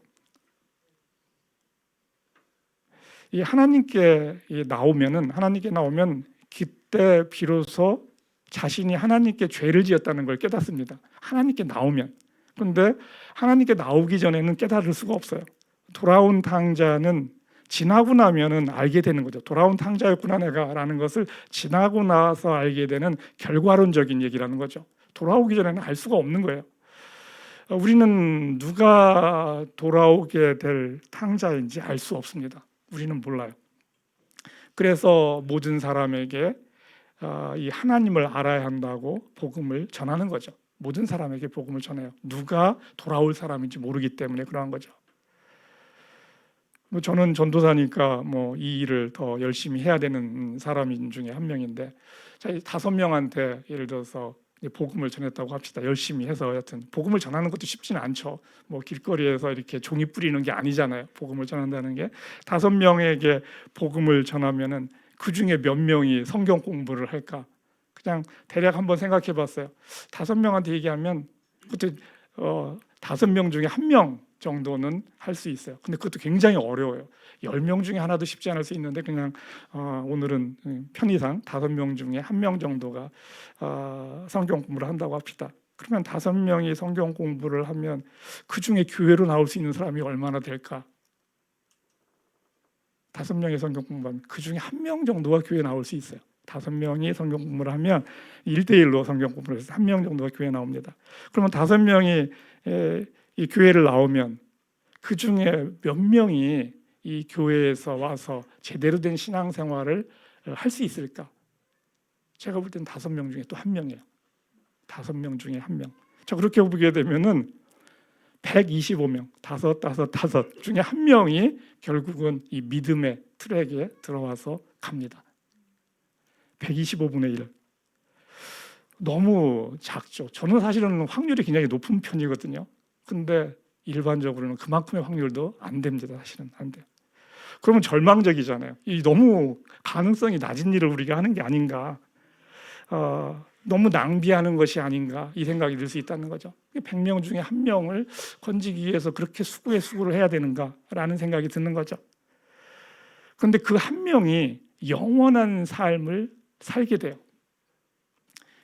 이 하나님께 나오면 그때 비로소 자신이 하나님께 죄를 지었다는 걸 깨닫습니다. 하나님께 나오면. 그런데 하나님께 나오기 전에는 깨달을 수가 없어요. 돌아온 탕자는 지나고 나면은 알게 되는 거죠. 돌아온 탕자였구나 내가라는 것을 지나고 나서 알게 되는 결과론적인 얘기라는 거죠. 돌아오기 전에는 알 수가 없는 거예요. 우리는 누가 돌아오게 될 탕자인지 알 수 없습니다. 우리는 몰라요. 그래서 모든 사람에게 이 하나님을 알아야 한다고 복음을 전하는 거죠. 모든 사람에게 복음을 전해요. 누가 돌아올 사람인지 모르기 때문에 그러한 거죠. 뭐 저는 전도사니까 뭐 이 일을 더 열심히 해야 되는 사람 중에 한 명인데, 자, 이 5명한테 예를 들어서 복음을 전했다고 합시다. 열심히 해서 여튼 복음을 전하는 것도 쉽지는 않죠. 뭐 길거리에서 이렇게 종이 뿌리는 게 아니잖아요. 복음을 전한다는 게. 5명에게 복음을 전하면은 그 중에 몇 명이 성경 공부를 할까? 그냥 대략 한번 생각해 봤어요. 5명한테 얘기하면 그때 5명 중에 1명 정도는 할 수 있어요. 근데 그것도 굉장히 어려워요. 10명 중에 하나도 쉽지 않을 수 있는데, 그냥 오늘은 편의상 5명 중에 1명 정도가 성경 공부를 한다고 합시다. 그러면 5명이 성경 공부를 하면 그 중에 교회로 나올 수 있는 사람이 얼마나 될까? 5명이 성경 공부하면 그 중에 1명 정도가 교회에 나올 수 있어요. 5명이 성경 공부를 하면 1대1로 성경 공부를 해서 1명 정도가 교회에 나옵니다. 그러면 5명이 이 교회를 나오면 그 중에 몇 명이 이 교회에서 와서 제대로 된 신앙생활을 할 수 있을까? 제가 볼 때는 5명 중에 또 1명이에요. 5명 중에 1명. 자, 그렇게 보게 되면은 125명, 5 중에 1명이 결국은 이 믿음의 트랙에 들어와서 갑니다. 125분의 1. 너무 작죠. 저는 사실은 확률이 굉장히 높은 편이거든요. 근데 일반적으로는 그만큼의 확률도 안 됩니다. 사실은 안 돼요. 그러면 절망적이잖아요. 이 너무 가능성이 낮은 일을 우리가 하는 게 아닌가, 너무 낭비하는 것이 아닌가, 이 생각이 들 수 있다는 거죠. 100명 중에 1명을 건지기 위해서 그렇게 수고를 해야 되는가라는 생각이 드는 거죠. 그런데 그 1명이 영원한 삶을 살게 돼요.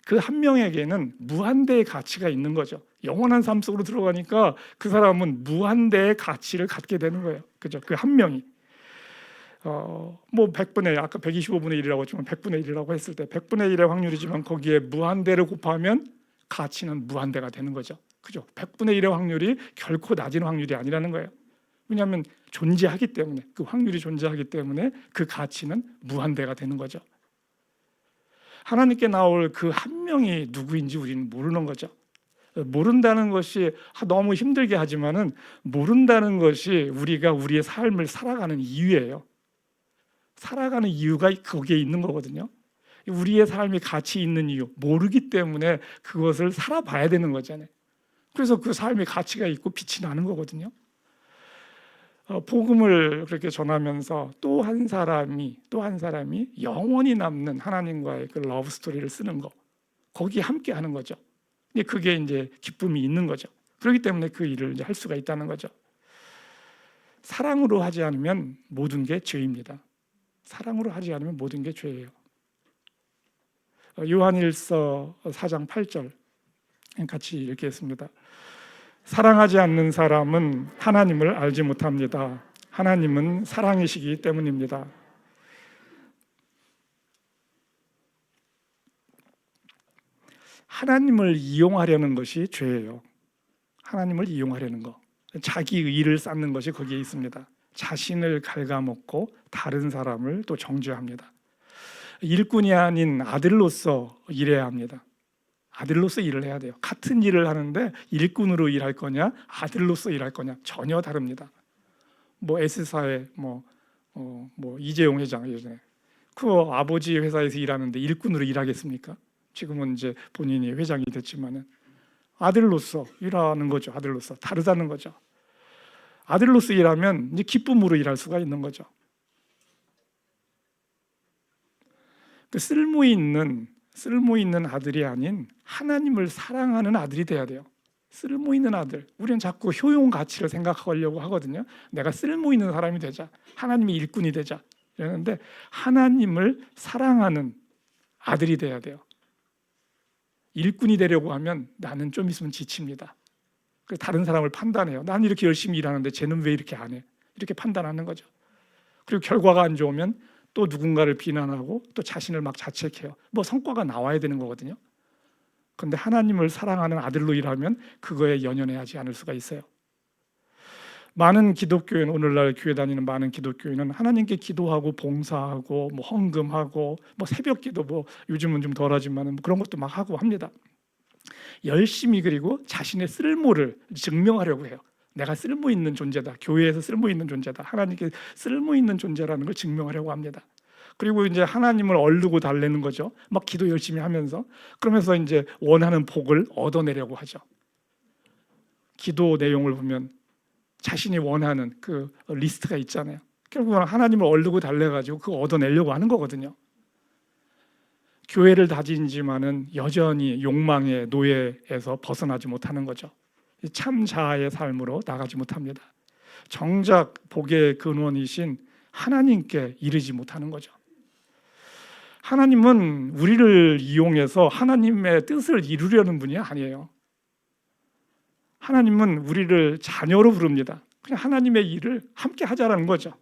그 1명에게는 무한대의 가치가 있는 거죠. 영원한 삶 속으로 들어가니까 그 사람은 무한대의 가치를 갖게 되는 거예요. 그죠? 그 1명이. 뭐 100분의 1, 아까 125분의 1이라고 했지만 100분의 1이라고 했을 때 100분의 1의 확률이지만 거기에 무한대를 곱하면 가치는 무한대가 되는 거죠. 그죠? 100분의 1의 확률이 결코 낮은 확률이 아니라는 거예요. 왜냐하면 존재하기 때문에, 그 확률이 존재하기 때문에 그 가치는 무한대가 되는 거죠. 하나님께 나올 그 1명이 누구인지 우리는 모르는 거죠. 모른다는 것이 너무 힘들게 하지만은, 모른다는 것이 우리가 우리의 삶을 살아가는 이유예요. 살아가는 이유가 거기에 있는 거거든요. 우리의 삶이 가치 있는 이유, 모르기 때문에 그것을 살아봐야 되는 거잖아요. 그래서 그 삶이 가치가 있고 빛이 나는 거거든요. 복음을 그렇게 전하면서 또 한 사람이 영원히 남는 하나님과의 그 러브 스토리를 쓰는 거, 거기에 함께 하는 거죠. 그게 이제 기쁨이 있는 거죠. 그렇기 때문에 그 일을 이제 할 수가 있다는 거죠. 사랑으로 하지 않으면 모든 게 죄입니다. 사랑으로 하지 않으면 모든 게 죄예요. 요한일서 4장 8절 같이 읽겠습니다. 사랑하지 않는 사람은 하나님을 알지 못합니다. 하나님은 사랑이시기 때문입니다. 하나님을 이용하려는 것이 죄예요. 하나님을 이용하려는 거, 자기 의를 쌓는 것이 거기에 있습니다. 자신을 갉아먹고 다른 사람을 또 정죄합니다. 일꾼이 아닌 아들로서 일해야 합니다. 아들로서 일을 해야 돼요. 같은 일을 하는데 일꾼으로 일할 거냐, 아들로서 일할 거냐 전혀 다릅니다. 뭐 S사의 뭐 이재용 회장 예전에 그 아버지 회사에서 일하는데 일꾼으로 일하겠습니까? 지금은 이제 본인이 회장이 됐지만은 아들로서 일하는 거죠. 아들로서 다르다는 거죠. 아들로서 일하면 이제 기쁨으로 일할 수가 있는 거죠. 그 쓸모 있는 아들이 아닌 하나님을 사랑하는 아들이 돼야 돼요. 쓸모 있는 아들. 우리는 자꾸 효용 가치를 생각하려고 하거든요. 내가 쓸모 있는 사람이 되자, 하나님의 일꾼이 되자 이러는데, 하나님을 사랑하는 아들이 돼야 돼요. 일꾼이 되려고 하면 나는 좀 있으면 지칩니다. 그래서 다른 사람을 판단해요. 난 이렇게 열심히 일하는데 쟤는 왜 이렇게 안 해? 이렇게 판단하는 거죠. 그리고 결과가 안 좋으면 또 누군가를 비난하고 또 자신을 막 자책해요. 뭐 성과가 나와야 되는 거거든요. 그런데 하나님을 사랑하는 아들로 일하면 그거에 연연해하지 않을 수가 있어요. 많은 기독교인, 오늘날 교회 다니는 많은 기독교인은 하나님께 기도하고 봉사하고 뭐 헌금하고 뭐 새벽기도 뭐 요즘은 좀 덜하지만 뭐 그런 것도 막 하고 합니다. 열심히, 그리고 자신의 쓸모를 증명하려고 해요. 내가 쓸모 있는 존재다. 교회에서 쓸모 있는 존재다. 하나님께 쓸모 있는 존재라는 걸 증명하려고 합니다. 그리고 이제 하나님을 얼르고 달래는 거죠. 막 기도 열심히 하면서 그러면서 이제 원하는 복을 얻어내려고 하죠. 기도 내용을 보면 자신이 원하는 그 리스트가 있잖아요. 결국은 하나님을 얼르고 달래가지고 그거 얻어내려고 하는 거거든요. 교회를 다진지만은 여전히 욕망의 노예에서 벗어나지 못하는 거죠. 참 자아의 삶으로 나가지 못합니다. 정작 복의 근원이신 하나님께 이르지 못하는 거죠. 하나님은 우리를 이용해서 하나님의 뜻을 이루려는 분이 아니에요. 하나님은 우리를 자녀로 부릅니다. 그냥 하나님의 일을 함께 하자라는 거죠.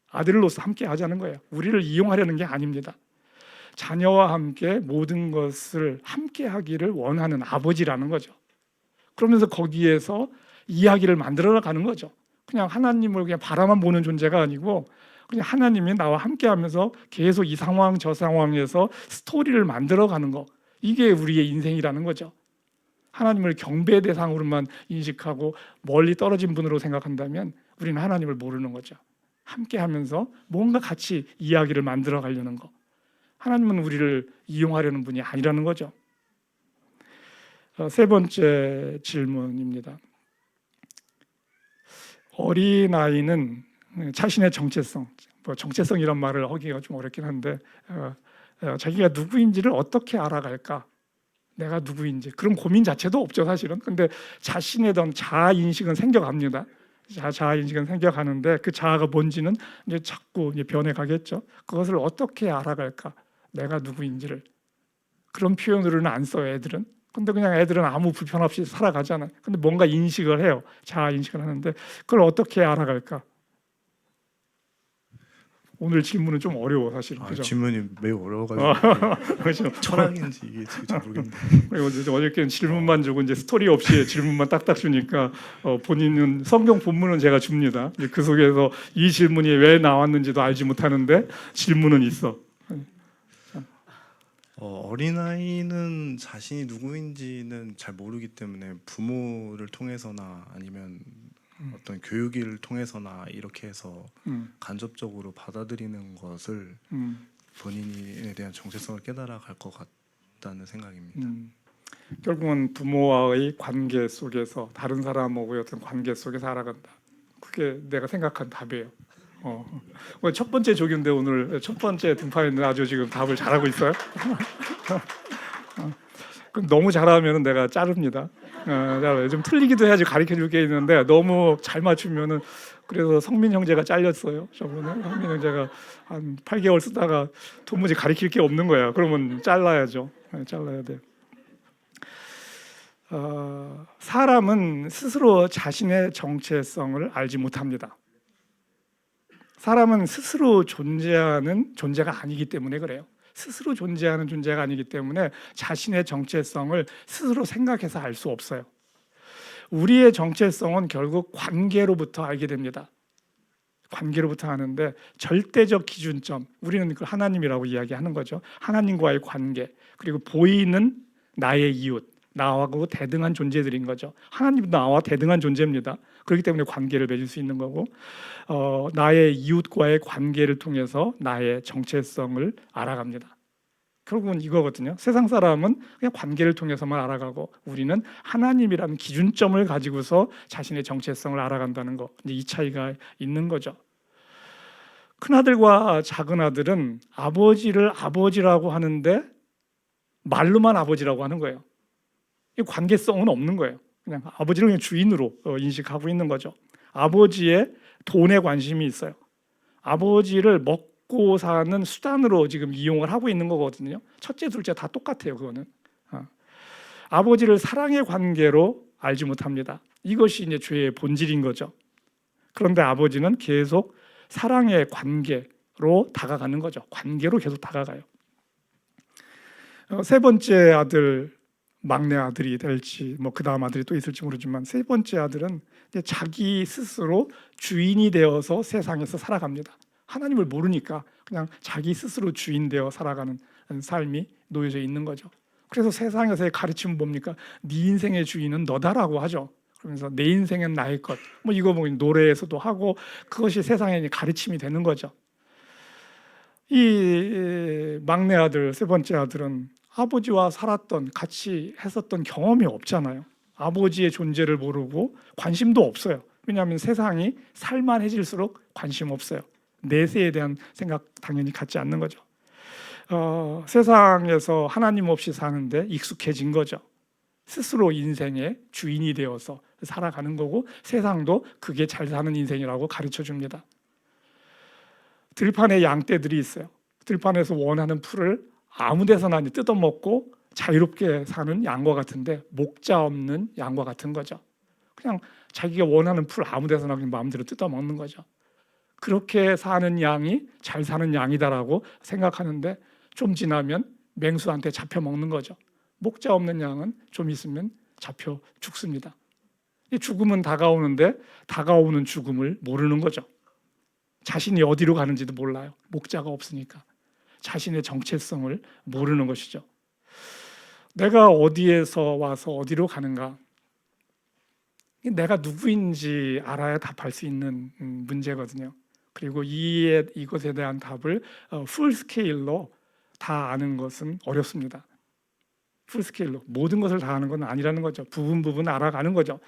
아들로서 함께 하자는 거예요. 우리를 이용하려는 게 아닙니다. 자녀와 함께 모든 것을 함께 하기를 원하는 아버지라는 거죠. 그러면서 거기에서 이야기를 만들어 가는 거죠. 그냥 하나님을 그냥 바라만 보는 존재가 아니고 그냥 하나님이 나와 함께 하면서 계속 이 상황 저 상황에서 스토리를 만들어 가는 거. 이게 우리의 인생이라는 거죠. 하나님을 경배 대상으로만 인식하고 멀리 떨어진 분으로 생각한다면 우리는 하나님을 모르는 거죠. 함께 하면서 뭔가 같이 이야기를 만들어 가려는 거. 하나님은 우리를 이용하려는 분이 아니라는 거죠. 세 번째 질문입니다. 어린아이는 자신의 정체성, 정체성이란 말을 하기가 좀 어렵긴 한데 자기가 누구인지를 어떻게 알아갈까? 내가 누구인지 그런 고민 자체도 없죠, 사실은. 근데 자신에 대한 자아인식은 생겨갑니다. 자아인식은 생겨가는데 그 자아가 뭔지는 이제 자꾸 이제 변해가겠죠. 그것을 어떻게 알아갈까? 내가 누구인지를. 그런 표현으로는 안 써요, 애들은. 근데 그냥 애들은 아무 불편 없이 살아가잖아요. 근데 뭔가 인식을 해요. 자아인식을 하는데 그걸 어떻게 알아갈까? 오늘 질문은 좀 어려워, 사실은. 그죠? 질문이 매우 어려워가지고 그렇죠. 철학인지 이게 잘 모르겠는데. 그리고 어저께는 질문만 주고 이제 스토리 없이 질문만 딱딱 주니까 본인은 성경 본문은 제가 줍니다. 그 속에서 이 질문이 왜 나왔는지도 알지 못하는데 질문은 있어. 어린아이는 자신이 누구인지는 잘 모르기 때문에 부모를 통해서나 아니면 어떤 교육을 통해서나 이렇게 해서 간접적으로 받아들이는 것을 본인에 대한 정체성을 깨달아 갈 것 같다는 생각입니다. 결국은 부모와의 관계 속에서 다른 사람하고의 어떤 관계 속에서 알아간다. 그게 내가 생각한 답이에요. 첫 번째 조교인데 오늘 첫 번째 등판인데 아주 지금 답을 잘하고 있어요. 그럼 너무 잘하면 내가 자릅니다. 좀 틀리기도 해야지 가르쳐줄 게 있는데 너무 잘 맞추면은 그래서 성민 형제가 잘렸어요. 저번에 성민 형제가 한 8개월 쓰다가 도무지 가르칠 게 없는 거야. 그러면 잘라야죠. 잘라야 돼. 사람은 스스로 자신의 정체성을 알지 못합니다. 사람은 스스로 존재하는 존재가 아니기 때문에 그래요. 스스로 존재하는 존재가 아니기 때문에 자신의 정체성을 스스로 생각해서 알 수 없어요. 우리의 정체성은 결국 관계로부터 알게 됩니다. 관계로부터 하는데 절대적 기준점, 우리는 그걸 하나님이라고 이야기하는 거죠. 하나님과의 관계, 그리고 보이는 나의 이웃, 나하고 대등한 존재들인 거죠. 하나님도 나와 대등한 존재입니다. 그렇기 때문에 관계를 맺을 수 있는 거고 나의 이웃과의 관계를 통해서 나의 정체성을 알아갑니다. 결국은 이거거든요. 세상 사람은 그냥 관계를 통해서만 알아가고 우리는 하나님이라는 기준점을 가지고서 자신의 정체성을 알아간다는 거. 이제 이 차이가 있는 거죠. 큰아들과 작은아들은 아버지를 아버지라고 하는데 말로만 아버지라고 하는 거예요. 이 관계성은 없는 거예요. 그냥 아버지를 그냥 주인으로 인식하고 있는 거죠. 아버지의 돈에 관심이 있어요. 아버지를 먹고 사는 수단으로 지금 이용을 하고 있는 거거든요. 첫째, 둘째 다 똑같아요. 그거는 아버지를 사랑의 관계로 알지 못합니다. 이것이 이제 죄의 본질인 거죠. 그런데 아버지는 계속 사랑의 관계로 다가가는 거죠. 관계로 계속 다가가요. 세 번째 아들, 막내 아들이 될지 그 다음 아들이 또 있을지 모르지만 세 번째 아들은 이제 자기 스스로 주인이 되어서 세상에서 살아갑니다. 하나님을 모르니까 그냥 자기 스스로 주인 되어 살아가는 삶이 놓여져 있는 거죠. 그래서 세상에서의 가르침은 뭡니까? 네 인생의 주인은 너다라고 하죠. 그러면서 내 인생은 나의 것. 뭐 이거 뭐 노래에서도 하고 그것이 세상에 가르침이 되는 거죠. 이 막내 아들, 세 번째 아들은 아버지와 살았던, 같이 했었던 경험이 없잖아요. 아버지의 존재를 모르고 관심도 없어요. 왜냐하면 세상이 살만해질수록 관심 없어요. 내세에 대한 생각 당연히 갖지 않는 거죠. 세상에서 하나님 없이 사는데 익숙해진 거죠. 스스로 인생의 주인이 되어서 살아가는 거고 세상도 그게 잘 사는 인생이라고 가르쳐 줍니다. 들판에 양떼들이 있어요. 들판에서 원하는 풀을 아무 데서나 뜯어먹고 자유롭게 사는 양과 같은데 목자 없는 양과 같은 거죠. 그냥 자기가 원하는 풀 아무 데서나 그냥 마음대로 뜯어먹는 거죠. 그렇게 사는 양이 잘 사는 양이다라고 생각하는데 좀 지나면 맹수한테 잡혀 먹는 거죠. 목자 없는 양은 좀 있으면 잡혀 죽습니다. 이 죽음은 다가오는데 다가오는 죽음을 모르는 거죠. 자신이 어디로 가는지도 몰라요. 목자가 없으니까. 자신의 정체성을 모르는 것이죠. 내가 어디에서 와서 어디로 가는가? 내가 누구인지 알아야 답할 수 있는 문제거든요. 그리고 이것에 대한 답을 풀스케일로 다 아는 것은 어렵습니다. 풀스케일로 모든 것을 다 아는 건 아니라는 거죠. 부분 알아가는 거죠.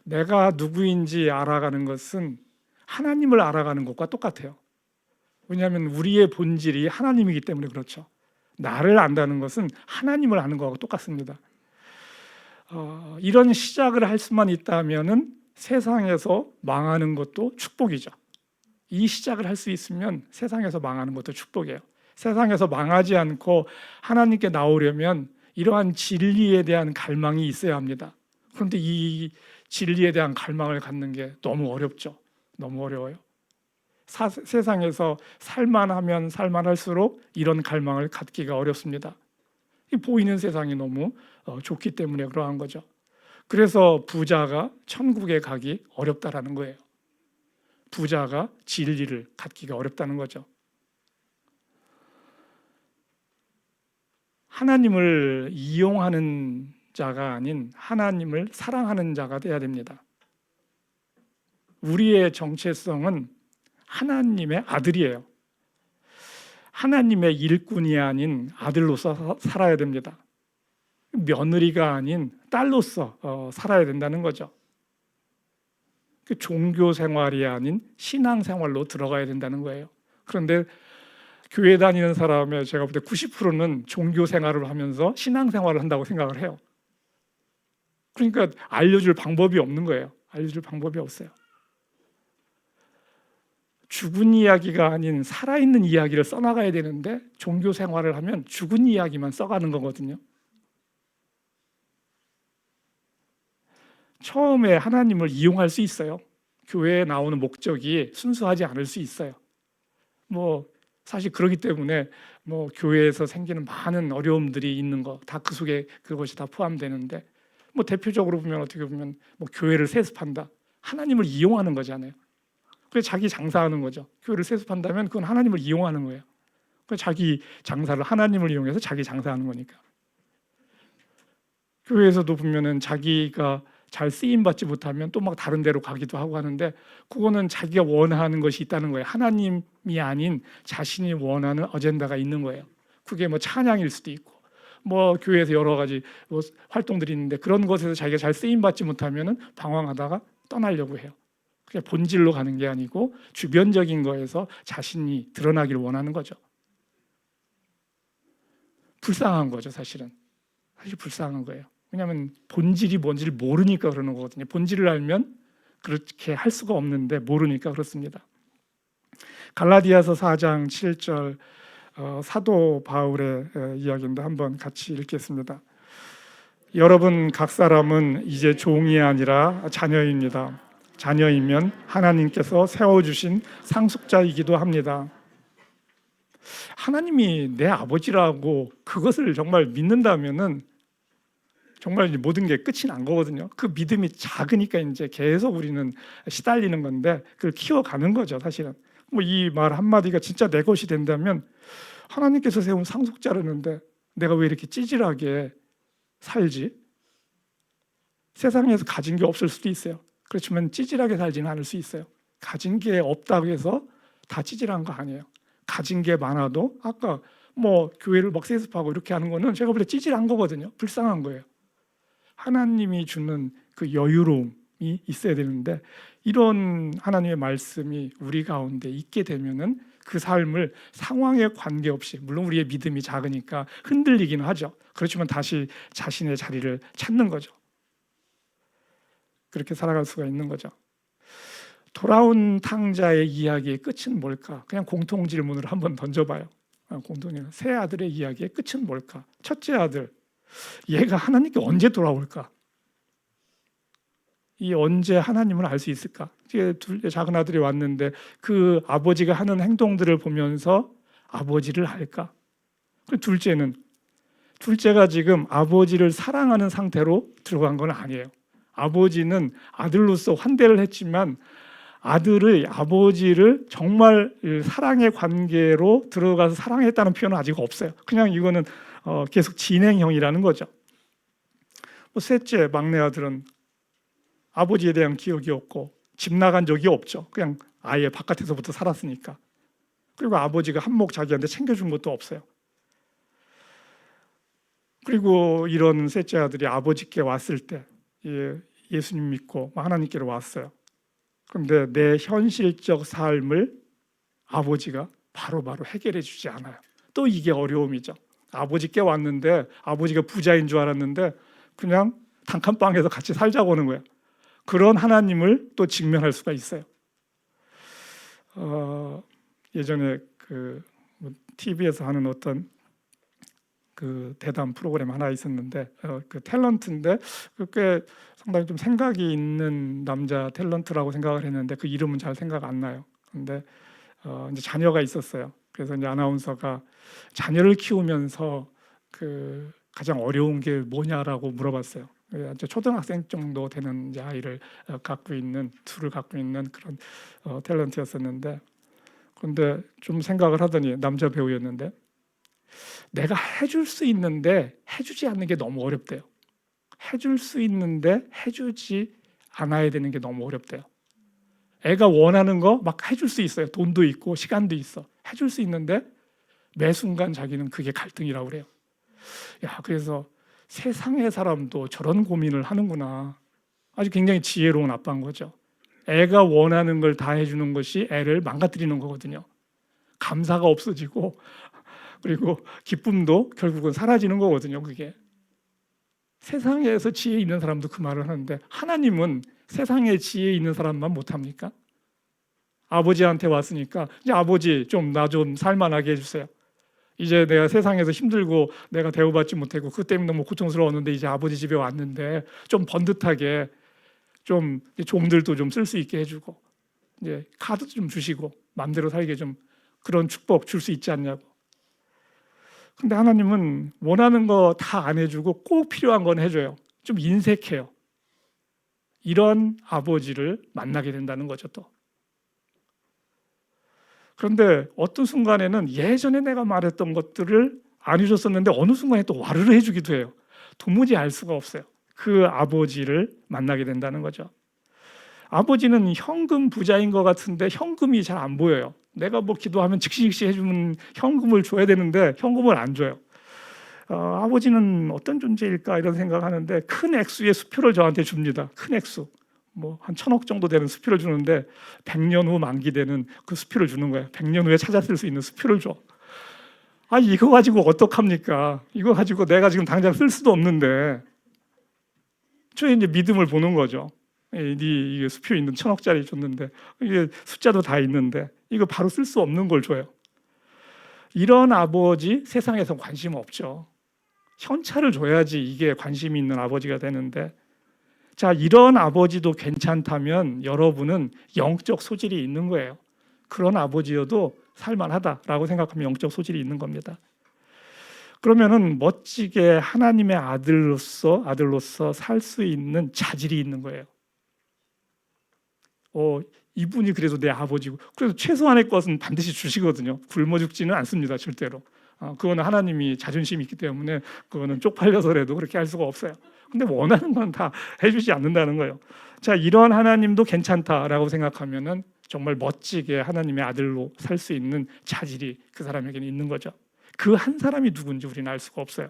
내가 누구인지 알아가는 것은 하나님을 알아가는 것과 똑같아요. 왜냐하면 우리의 본질이 하나님이기 때문에 그렇죠. 나를 안다는 것은 하나님을 아는 것과 똑같습니다. 이런 시작을 할 수만 있다면은 세상에서 망하는 것도 축복이죠. 이 시작을 할 수 있으면 세상에서 망하는 것도 축복이에요. 세상에서 망하지 않고 하나님께 나오려면 이러한 진리에 대한 갈망이 있어야 합니다. 그런데 이 진리에 대한 갈망을 갖는 게 너무 어렵죠. 너무 어려워요. 세상에서 살만하면 살만할수록 이런 갈망을 갖기가 어렵습니다. 이 보이는 세상이 너무 좋기 때문에 그러한 거죠. 그래서 부자가 천국에 가기 어렵다라는 거예요. 부자가 진리를 갖기가 어렵다는 거죠. 하나님을 이용하는 자가 아닌 하나님을 사랑하는 자가 돼야 됩니다. 우리의 정체성은 하나님의 아들이에요. 하나님의 일꾼이 아닌 아들로서 살아야 됩니다. 며느리가 아닌 딸로서 살아야 된다는 거죠. 그 종교 생활이 아닌 신앙 생활로 들어가야 된다는 거예요. 그런데 교회 다니는 사람의 제가 볼 때 90%는 종교 생활을 하면서 신앙 생활을 한다고 생각을 해요. 그러니까 알려줄 방법이 없는 거예요. 알려줄 방법이 없어요. 죽은 이야기가 아닌 살아있는 이야기를 써나가야 되는데 종교 생활을 하면 죽은 이야기만 써가는 거거든요. 처음에 하나님을 이용할 수 있어요. 교회에 나오는 목적이 순수하지 않을 수 있어요. 사실 그렇기 때문에 교회에서 생기는 많은 어려움들이 있는 거 다 그 속에 그것이 다 포함되는데 대표적으로 보면 어떻게 보면 교회를 세습한다. 하나님을 이용하는 거잖아요. 그래서 자기 장사하는 거죠. 교회를 세습한다면 그건 하나님을 이용하는 거예요. 그래서 자기 장사를 하나님을 이용해서 자기 장사하는 거니까. 교회에서도 보면은 자기가 잘 쓰임 받지 못하면 또 다른 데로 가기도 하고 하는데 그거는 자기가 원하는 것이 있다는 거예요. 하나님이 아닌 자신이 원하는 어젠다가 있는 거예요. 그게 찬양일 수도 있고 교회에서 여러 가지 활동들이 있는데 그런 것에서 자기가 잘 쓰임 받지 못하면은 방황하다가 떠나려고 해요. 그게 본질로 가는 게 아니고 주변적인 거에서 자신이 드러나기를 원하는 거죠. 불쌍한 거죠, 사실은. 사실 불쌍한 거예요. 왜냐하면 본질이 뭔지를 모르니까 그러는 거거든요. 본질을 알면 그렇게 할 수가 없는데 모르니까 그렇습니다. 갈라디아서 4장 7절 사도 바울의 이야기인데 한번 같이 읽겠습니다. 여러분 각 사람은 이제 종이 아니라 자녀입니다. 자녀이면 하나님께서 세워주신 상속자이기도 합니다. 하나님이 내 아버지라고 그것을 정말 믿는다면은 정말 모든 게 끝이 난 거거든요. 그 믿음이 작으니까 이제 계속 우리는 시달리는 건데 그걸 키워가는 거죠, 사실은. 이 말 한마디가 진짜 내 것이 된다면 하나님께서 세운 상속자라는데 내가 왜 이렇게 찌질하게 살지? 세상에서 가진 게 없을 수도 있어요. 그렇지만 찌질하게 살지는 않을 수 있어요. 가진 게 없다고 해서 다 찌질한 거 아니에요. 가진 게 많아도 아까 뭐 교회를 막 세습하고 이렇게 하는 거는 제가 볼 때 찌질한 거거든요. 불쌍한 거예요. 하나님이 주는 그 여유로움이 있어야 되는데 이런 하나님의 말씀이 우리 가운데 있게 되면은 그 삶을 상황에 관계없이, 물론 우리의 믿음이 작으니까 흔들리기는 하죠. 그렇지만 다시 자신의 자리를 찾는 거죠. 그렇게 살아갈 수가 있는 거죠. 돌아온 탕자의 이야기의 끝은 뭘까? 그냥 공통 질문을 한번 던져봐요. 공통질문. 세 아들의 이야기의 끝은 뭘까? 첫째 아들, 얘가 하나님께 언제 돌아올까? 이 언제 하나님을 알 수 있을까? 작은 아들이 왔는데 그 아버지가 하는 행동들을 보면서 아버지를 알까? 둘째가 지금 아버지를 사랑하는 상태로 들어간 건 아니에요. 아버지는 아들로서 환대를 했지만 아버지를 정말 사랑의 관계로 들어가서 사랑했다는 표현은 아직 없어요. 그냥 이거는 계속 진행형이라는 거죠. 셋째, 막내 아들은 아버지에 대한 기억이 없고 집 나간 적이 없죠. 그냥 아예 바깥에서부터 살았으니까. 그리고 아버지가 한몫 자기한테 챙겨준 것도 없어요. 그리고 이런 셋째 아들이 아버지께 왔을 때 예수님 믿고 하나님께로 왔어요. 그런데 내 현실적 삶을 아버지가 바로바로 해결해 주지 않아요. 또 이게 어려움이죠. 아버지께 왔는데 아버지가 부자인 줄 알았는데 그냥 단칸방에서 같이 살자고 하는 거예요. 그런 하나님을 또 직면할 수가 있어요. 예전에 TV에서 하는 어떤 그 대담 프로그램 하나 있었는데 그 탤런트인데 꽤 상당히 좀 생각이 있는 남자 탤런트라고 생각을 했는데 그 이름은 잘 생각 안 나요. 근데 이제 자녀가 있었어요. 그래서 이제 아나운서가 자녀를 키우면서 그 가장 어려운 게 뭐냐라고 물어봤어요. 초등학생 정도 되는 이제 아이를 둘을 갖고 있는 그런 탤런트였었는데, 그런데 좀 생각을 하더니 남자 배우였는데 내가 해줄 수 있는데 해주지 않는 게 너무 어렵대요. 해줄 수 있는데 해주지 않아야 되는 게 너무 어렵대요. 애가 원하는 거 막 해줄 수 있어요. 돈도 있고 시간도 있어. 해줄 수 있는데 매 순간 자기는 그게 갈등이라고 그래요. 그래서 세상의 사람도 저런 고민을 하는구나. 아주 굉장히 지혜로운 아빠인 거죠. 애가 원하는 걸 다 해주는 것이 애를 망가뜨리는 거거든요. 감사가 없어지고 그리고 기쁨도 결국은 사라지는 거거든요. 그게 세상에서 지혜 있는 사람도 그 말을 하는데 하나님은 세상에 지혜 있는 사람만 못합니까? 아버지한테 왔으니까 이제 아버지 나 좀 살만하게 해주세요. 이제 내가 세상에서 힘들고 내가 대우받지 못하고 그것 때문에 너무 고통스러웠는데 이제 아버지 집에 왔는데 좀 번듯하게 좀 종들도 좀 쓸 수 있게 해주고 이제 카드도 좀 주시고 마음대로 살게 좀 그런 축복 줄 수 있지 않냐고. 근데 하나님은 원하는 거 다 안 해주고 꼭 필요한 건 해줘요. 좀 인색해요. 이런 아버지를 만나게 된다는 거죠 또. 그런데 어떤 순간에는 예전에 내가 말했던 것들을 안 해줬었는데 어느 순간에 또 와르르 해주기도 해요. 도무지 알 수가 없어요. 그 아버지를 만나게 된다는 거죠. 아버지는 현금 부자인 것 같은데 현금이 잘 안 보여요. 내가 뭐 기도하면 즉시 해주면 현금을 줘야 되는데 현금을 안 줘요. 아버지는 어떤 존재일까 이런 생각하는데 큰 액수의 수표를 저한테 줍니다. 큰 액수. 뭐 한 1,000억 정도 되는 수표를 주는데 100년 후 만기되는 그 수표를 주는 거예요. 100년 후에 찾아 쓸 수 있는 수표를 줘. 이거 가지고 어떡합니까? 이거 가지고 내가 지금 당장 쓸 수도 없는데. 저희 이제 믿음을 보는 거죠. 이게 수표 있는 1,000억짜리 줬는데 이게 숫자도 다 있는데 이거 바로 쓸 수 없는 걸 줘요. 이런 아버지 세상에서 관심 없죠. 현찰을 줘야지 이게 관심이 있는 아버지가 되는데, 자, 이런 아버지도 괜찮다면 여러분은 영적 소질이 있는 거예요. 그런 아버지여도 살만하다라고 생각하면 영적 소질이 있는 겁니다. 그러면은 멋지게 하나님의 아들로서 살 수 있는 자질이 있는 거예요. 이분이 그래도 내 아버지고, 그래서 최소한의 것은 반드시 주시거든요. 굶어 죽지는 않습니다, 절대로. 그거는 하나님이 자존심이 있기 때문에 그거는 쪽팔려서라도 그렇게 할 수가 없어요. 근데 원하는 건 다 해주지 않는다는 거예요. 자, 이런 하나님도 괜찮다라고 생각하면은 정말 멋지게 하나님의 아들로 살 수 있는 자질이 그 사람에게는 있는 거죠. 그 한 사람이 누군지 우리는 알 수가 없어요.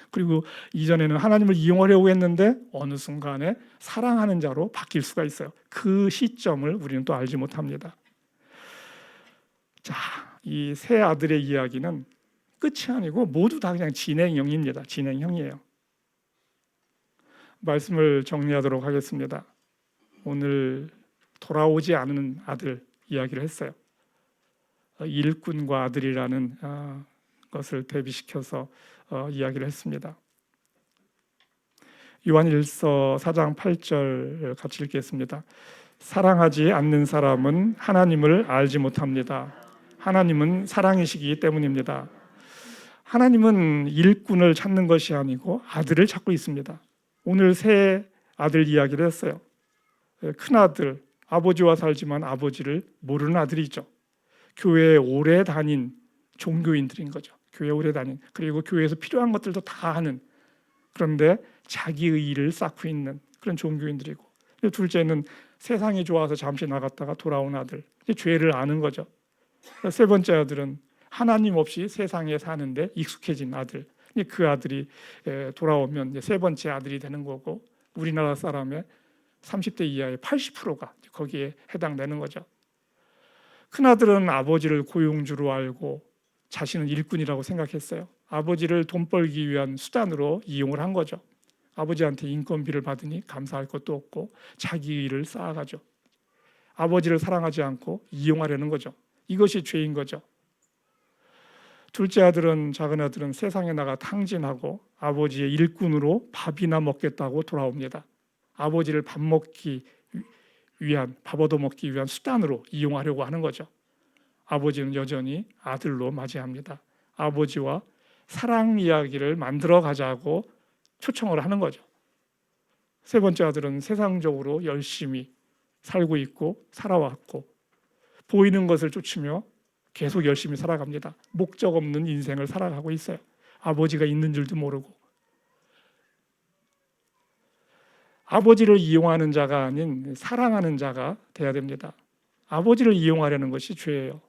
그리고 이전에는 하나님을 이용하려고 했는데 어느 순간에 사랑하는 자로 바뀔 수가 있어요. 그 시점을 우리는 또 알지 못합니다. 자, 이 세 아들의 이야기는 끝이 아니고 모두 다 그냥 진행형입니다. 진행형이에요. 말씀을 정리하도록 하겠습니다. 오늘 돌아오지 않은 아들 이야기를 했어요. 일꾼과 아들이라는 것을 대비시켜서 이야기를 했습니다. 요한 1서 4장 8절 같이 읽겠습니다. 사랑하지 않는 사람은 하나님을 알지 못합니다. 하나님은 사랑이시기 때문입니다. 하나님은 일꾼을 찾는 것이 아니고 아들을 찾고 있습니다. 오늘 세 아들 이야기를 했어요. 큰 아들, 아버지와 살지만 아버지를 모르는 아들이죠. 교회에 오래 다닌 종교인들인 거죠. 교회 오래 다닌, 그리고 교회에서 필요한 것들도 다 하는, 그런데 자기의 일을 쌓고 있는 그런 종교인들이고, 둘째는 세상이 좋아서 잠시 나갔다가 돌아온 아들, 죄를 아는 거죠. 세 번째 아들은 하나님 없이 세상에 사는데 익숙해진 아들, 그 아들이 돌아오면 세 번째 아들이 되는 거고, 우리나라 사람의 30대 이하의 80%가 거기에 해당되는 거죠. 큰아들은 아버지를 고용주로 알고 자신은 일꾼이라고 생각했어요. 아버지를 돈 벌기 위한 수단으로 이용을 한 거죠. 아버지한테 인건비를 받으니 감사할 것도 없고 자기 일을 쌓아가죠. 아버지를 사랑하지 않고 이용하려는 거죠. 이것이 죄인 거죠. 둘째 아들은, 작은 아들은 세상에 나가 탕진하고 아버지의 일꾼으로 밥이나 먹겠다고 돌아옵니다. 아버지를 밥 얻어먹기 위한 수단으로 이용하려고 하는 거죠. 아버지는 여전히 아들로 맞이합니다. 아버지와 사랑 이야기를 만들어 가자고 초청을 하는 거죠. 세 번째 아들은 세상적으로 열심히 살고 있고 살아왔고 보이는 것을 쫓으며 계속 열심히 살아갑니다. 목적 없는 인생을 살아가고 있어요. 아버지가 있는 줄도 모르고. 아버지를 이용하는 자가 아닌 사랑하는 자가 돼야 됩니다. 아버지를 이용하려는 것이 죄예요.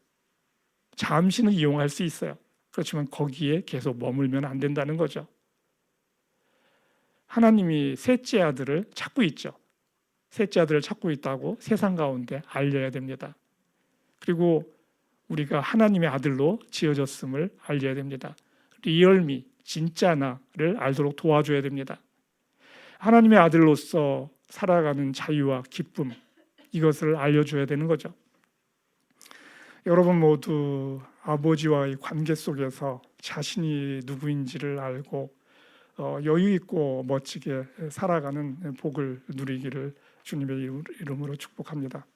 잠시는 이용할 수 있어요. 그렇지만 거기에 계속 머물면 안 된다는 거죠. 하나님이 셋째 아들을 찾고 있죠. 셋째 아들을 찾고 있다고 세상 가운데 알려야 됩니다. 그리고 우리가 하나님의 아들로 지어졌음을 알려야 됩니다. 리얼미, 진짜 나를 알도록 도와줘야 됩니다. 하나님의 아들로서 살아가는 자유와 기쁨, 이것을 알려줘야 되는 거죠. 여러분 모두 아버지와의 관계 속에서 자신이 누구인지를 알고 여유 있고 멋지게 살아가는 복을 누리기를 주님의 이름으로 축복합니다.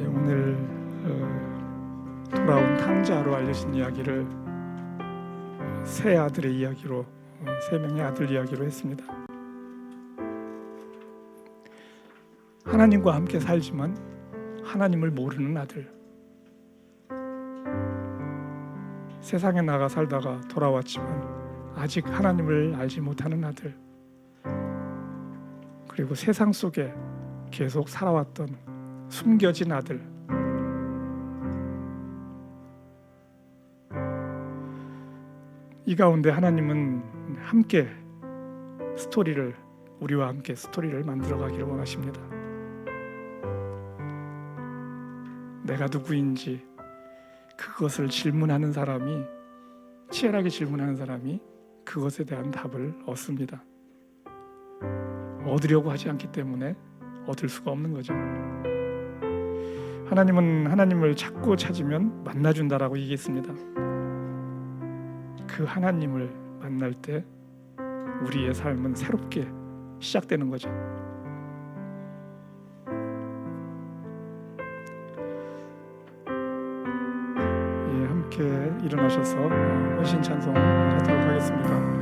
오늘 돌아온 탕자로 알려진 이야기를 세 아들의 이야기로, 세 명의 아들 이야기로 했습니다. 하나님과 함께 살지만 하나님을 모르는 아들, 세상에 나가 살다가 돌아왔지만 아직 하나님을 알지 못하는 아들, 그리고 세상 속에 계속 살아왔던 숨겨진 아들. 이 가운데 하나님은 함께 우리와 함께 스토리를 만들어가기를 원하십니다. 내가 누구인지 그것을 질문하는 사람이, 치열하게 질문하는 사람이 그것에 대한 답을 얻습니다. 얻으려고 하지 않기 때문에 얻을 수가 없는 거죠. 하나님은 하나님을 찾고 찾으면 만나준다라고 얘기했습니다. 그 하나님을 만날 때 우리의 삶은 새롭게 시작되는 거죠. 함께 일어나셔서 헌신 찬송 하도록 하겠습니다.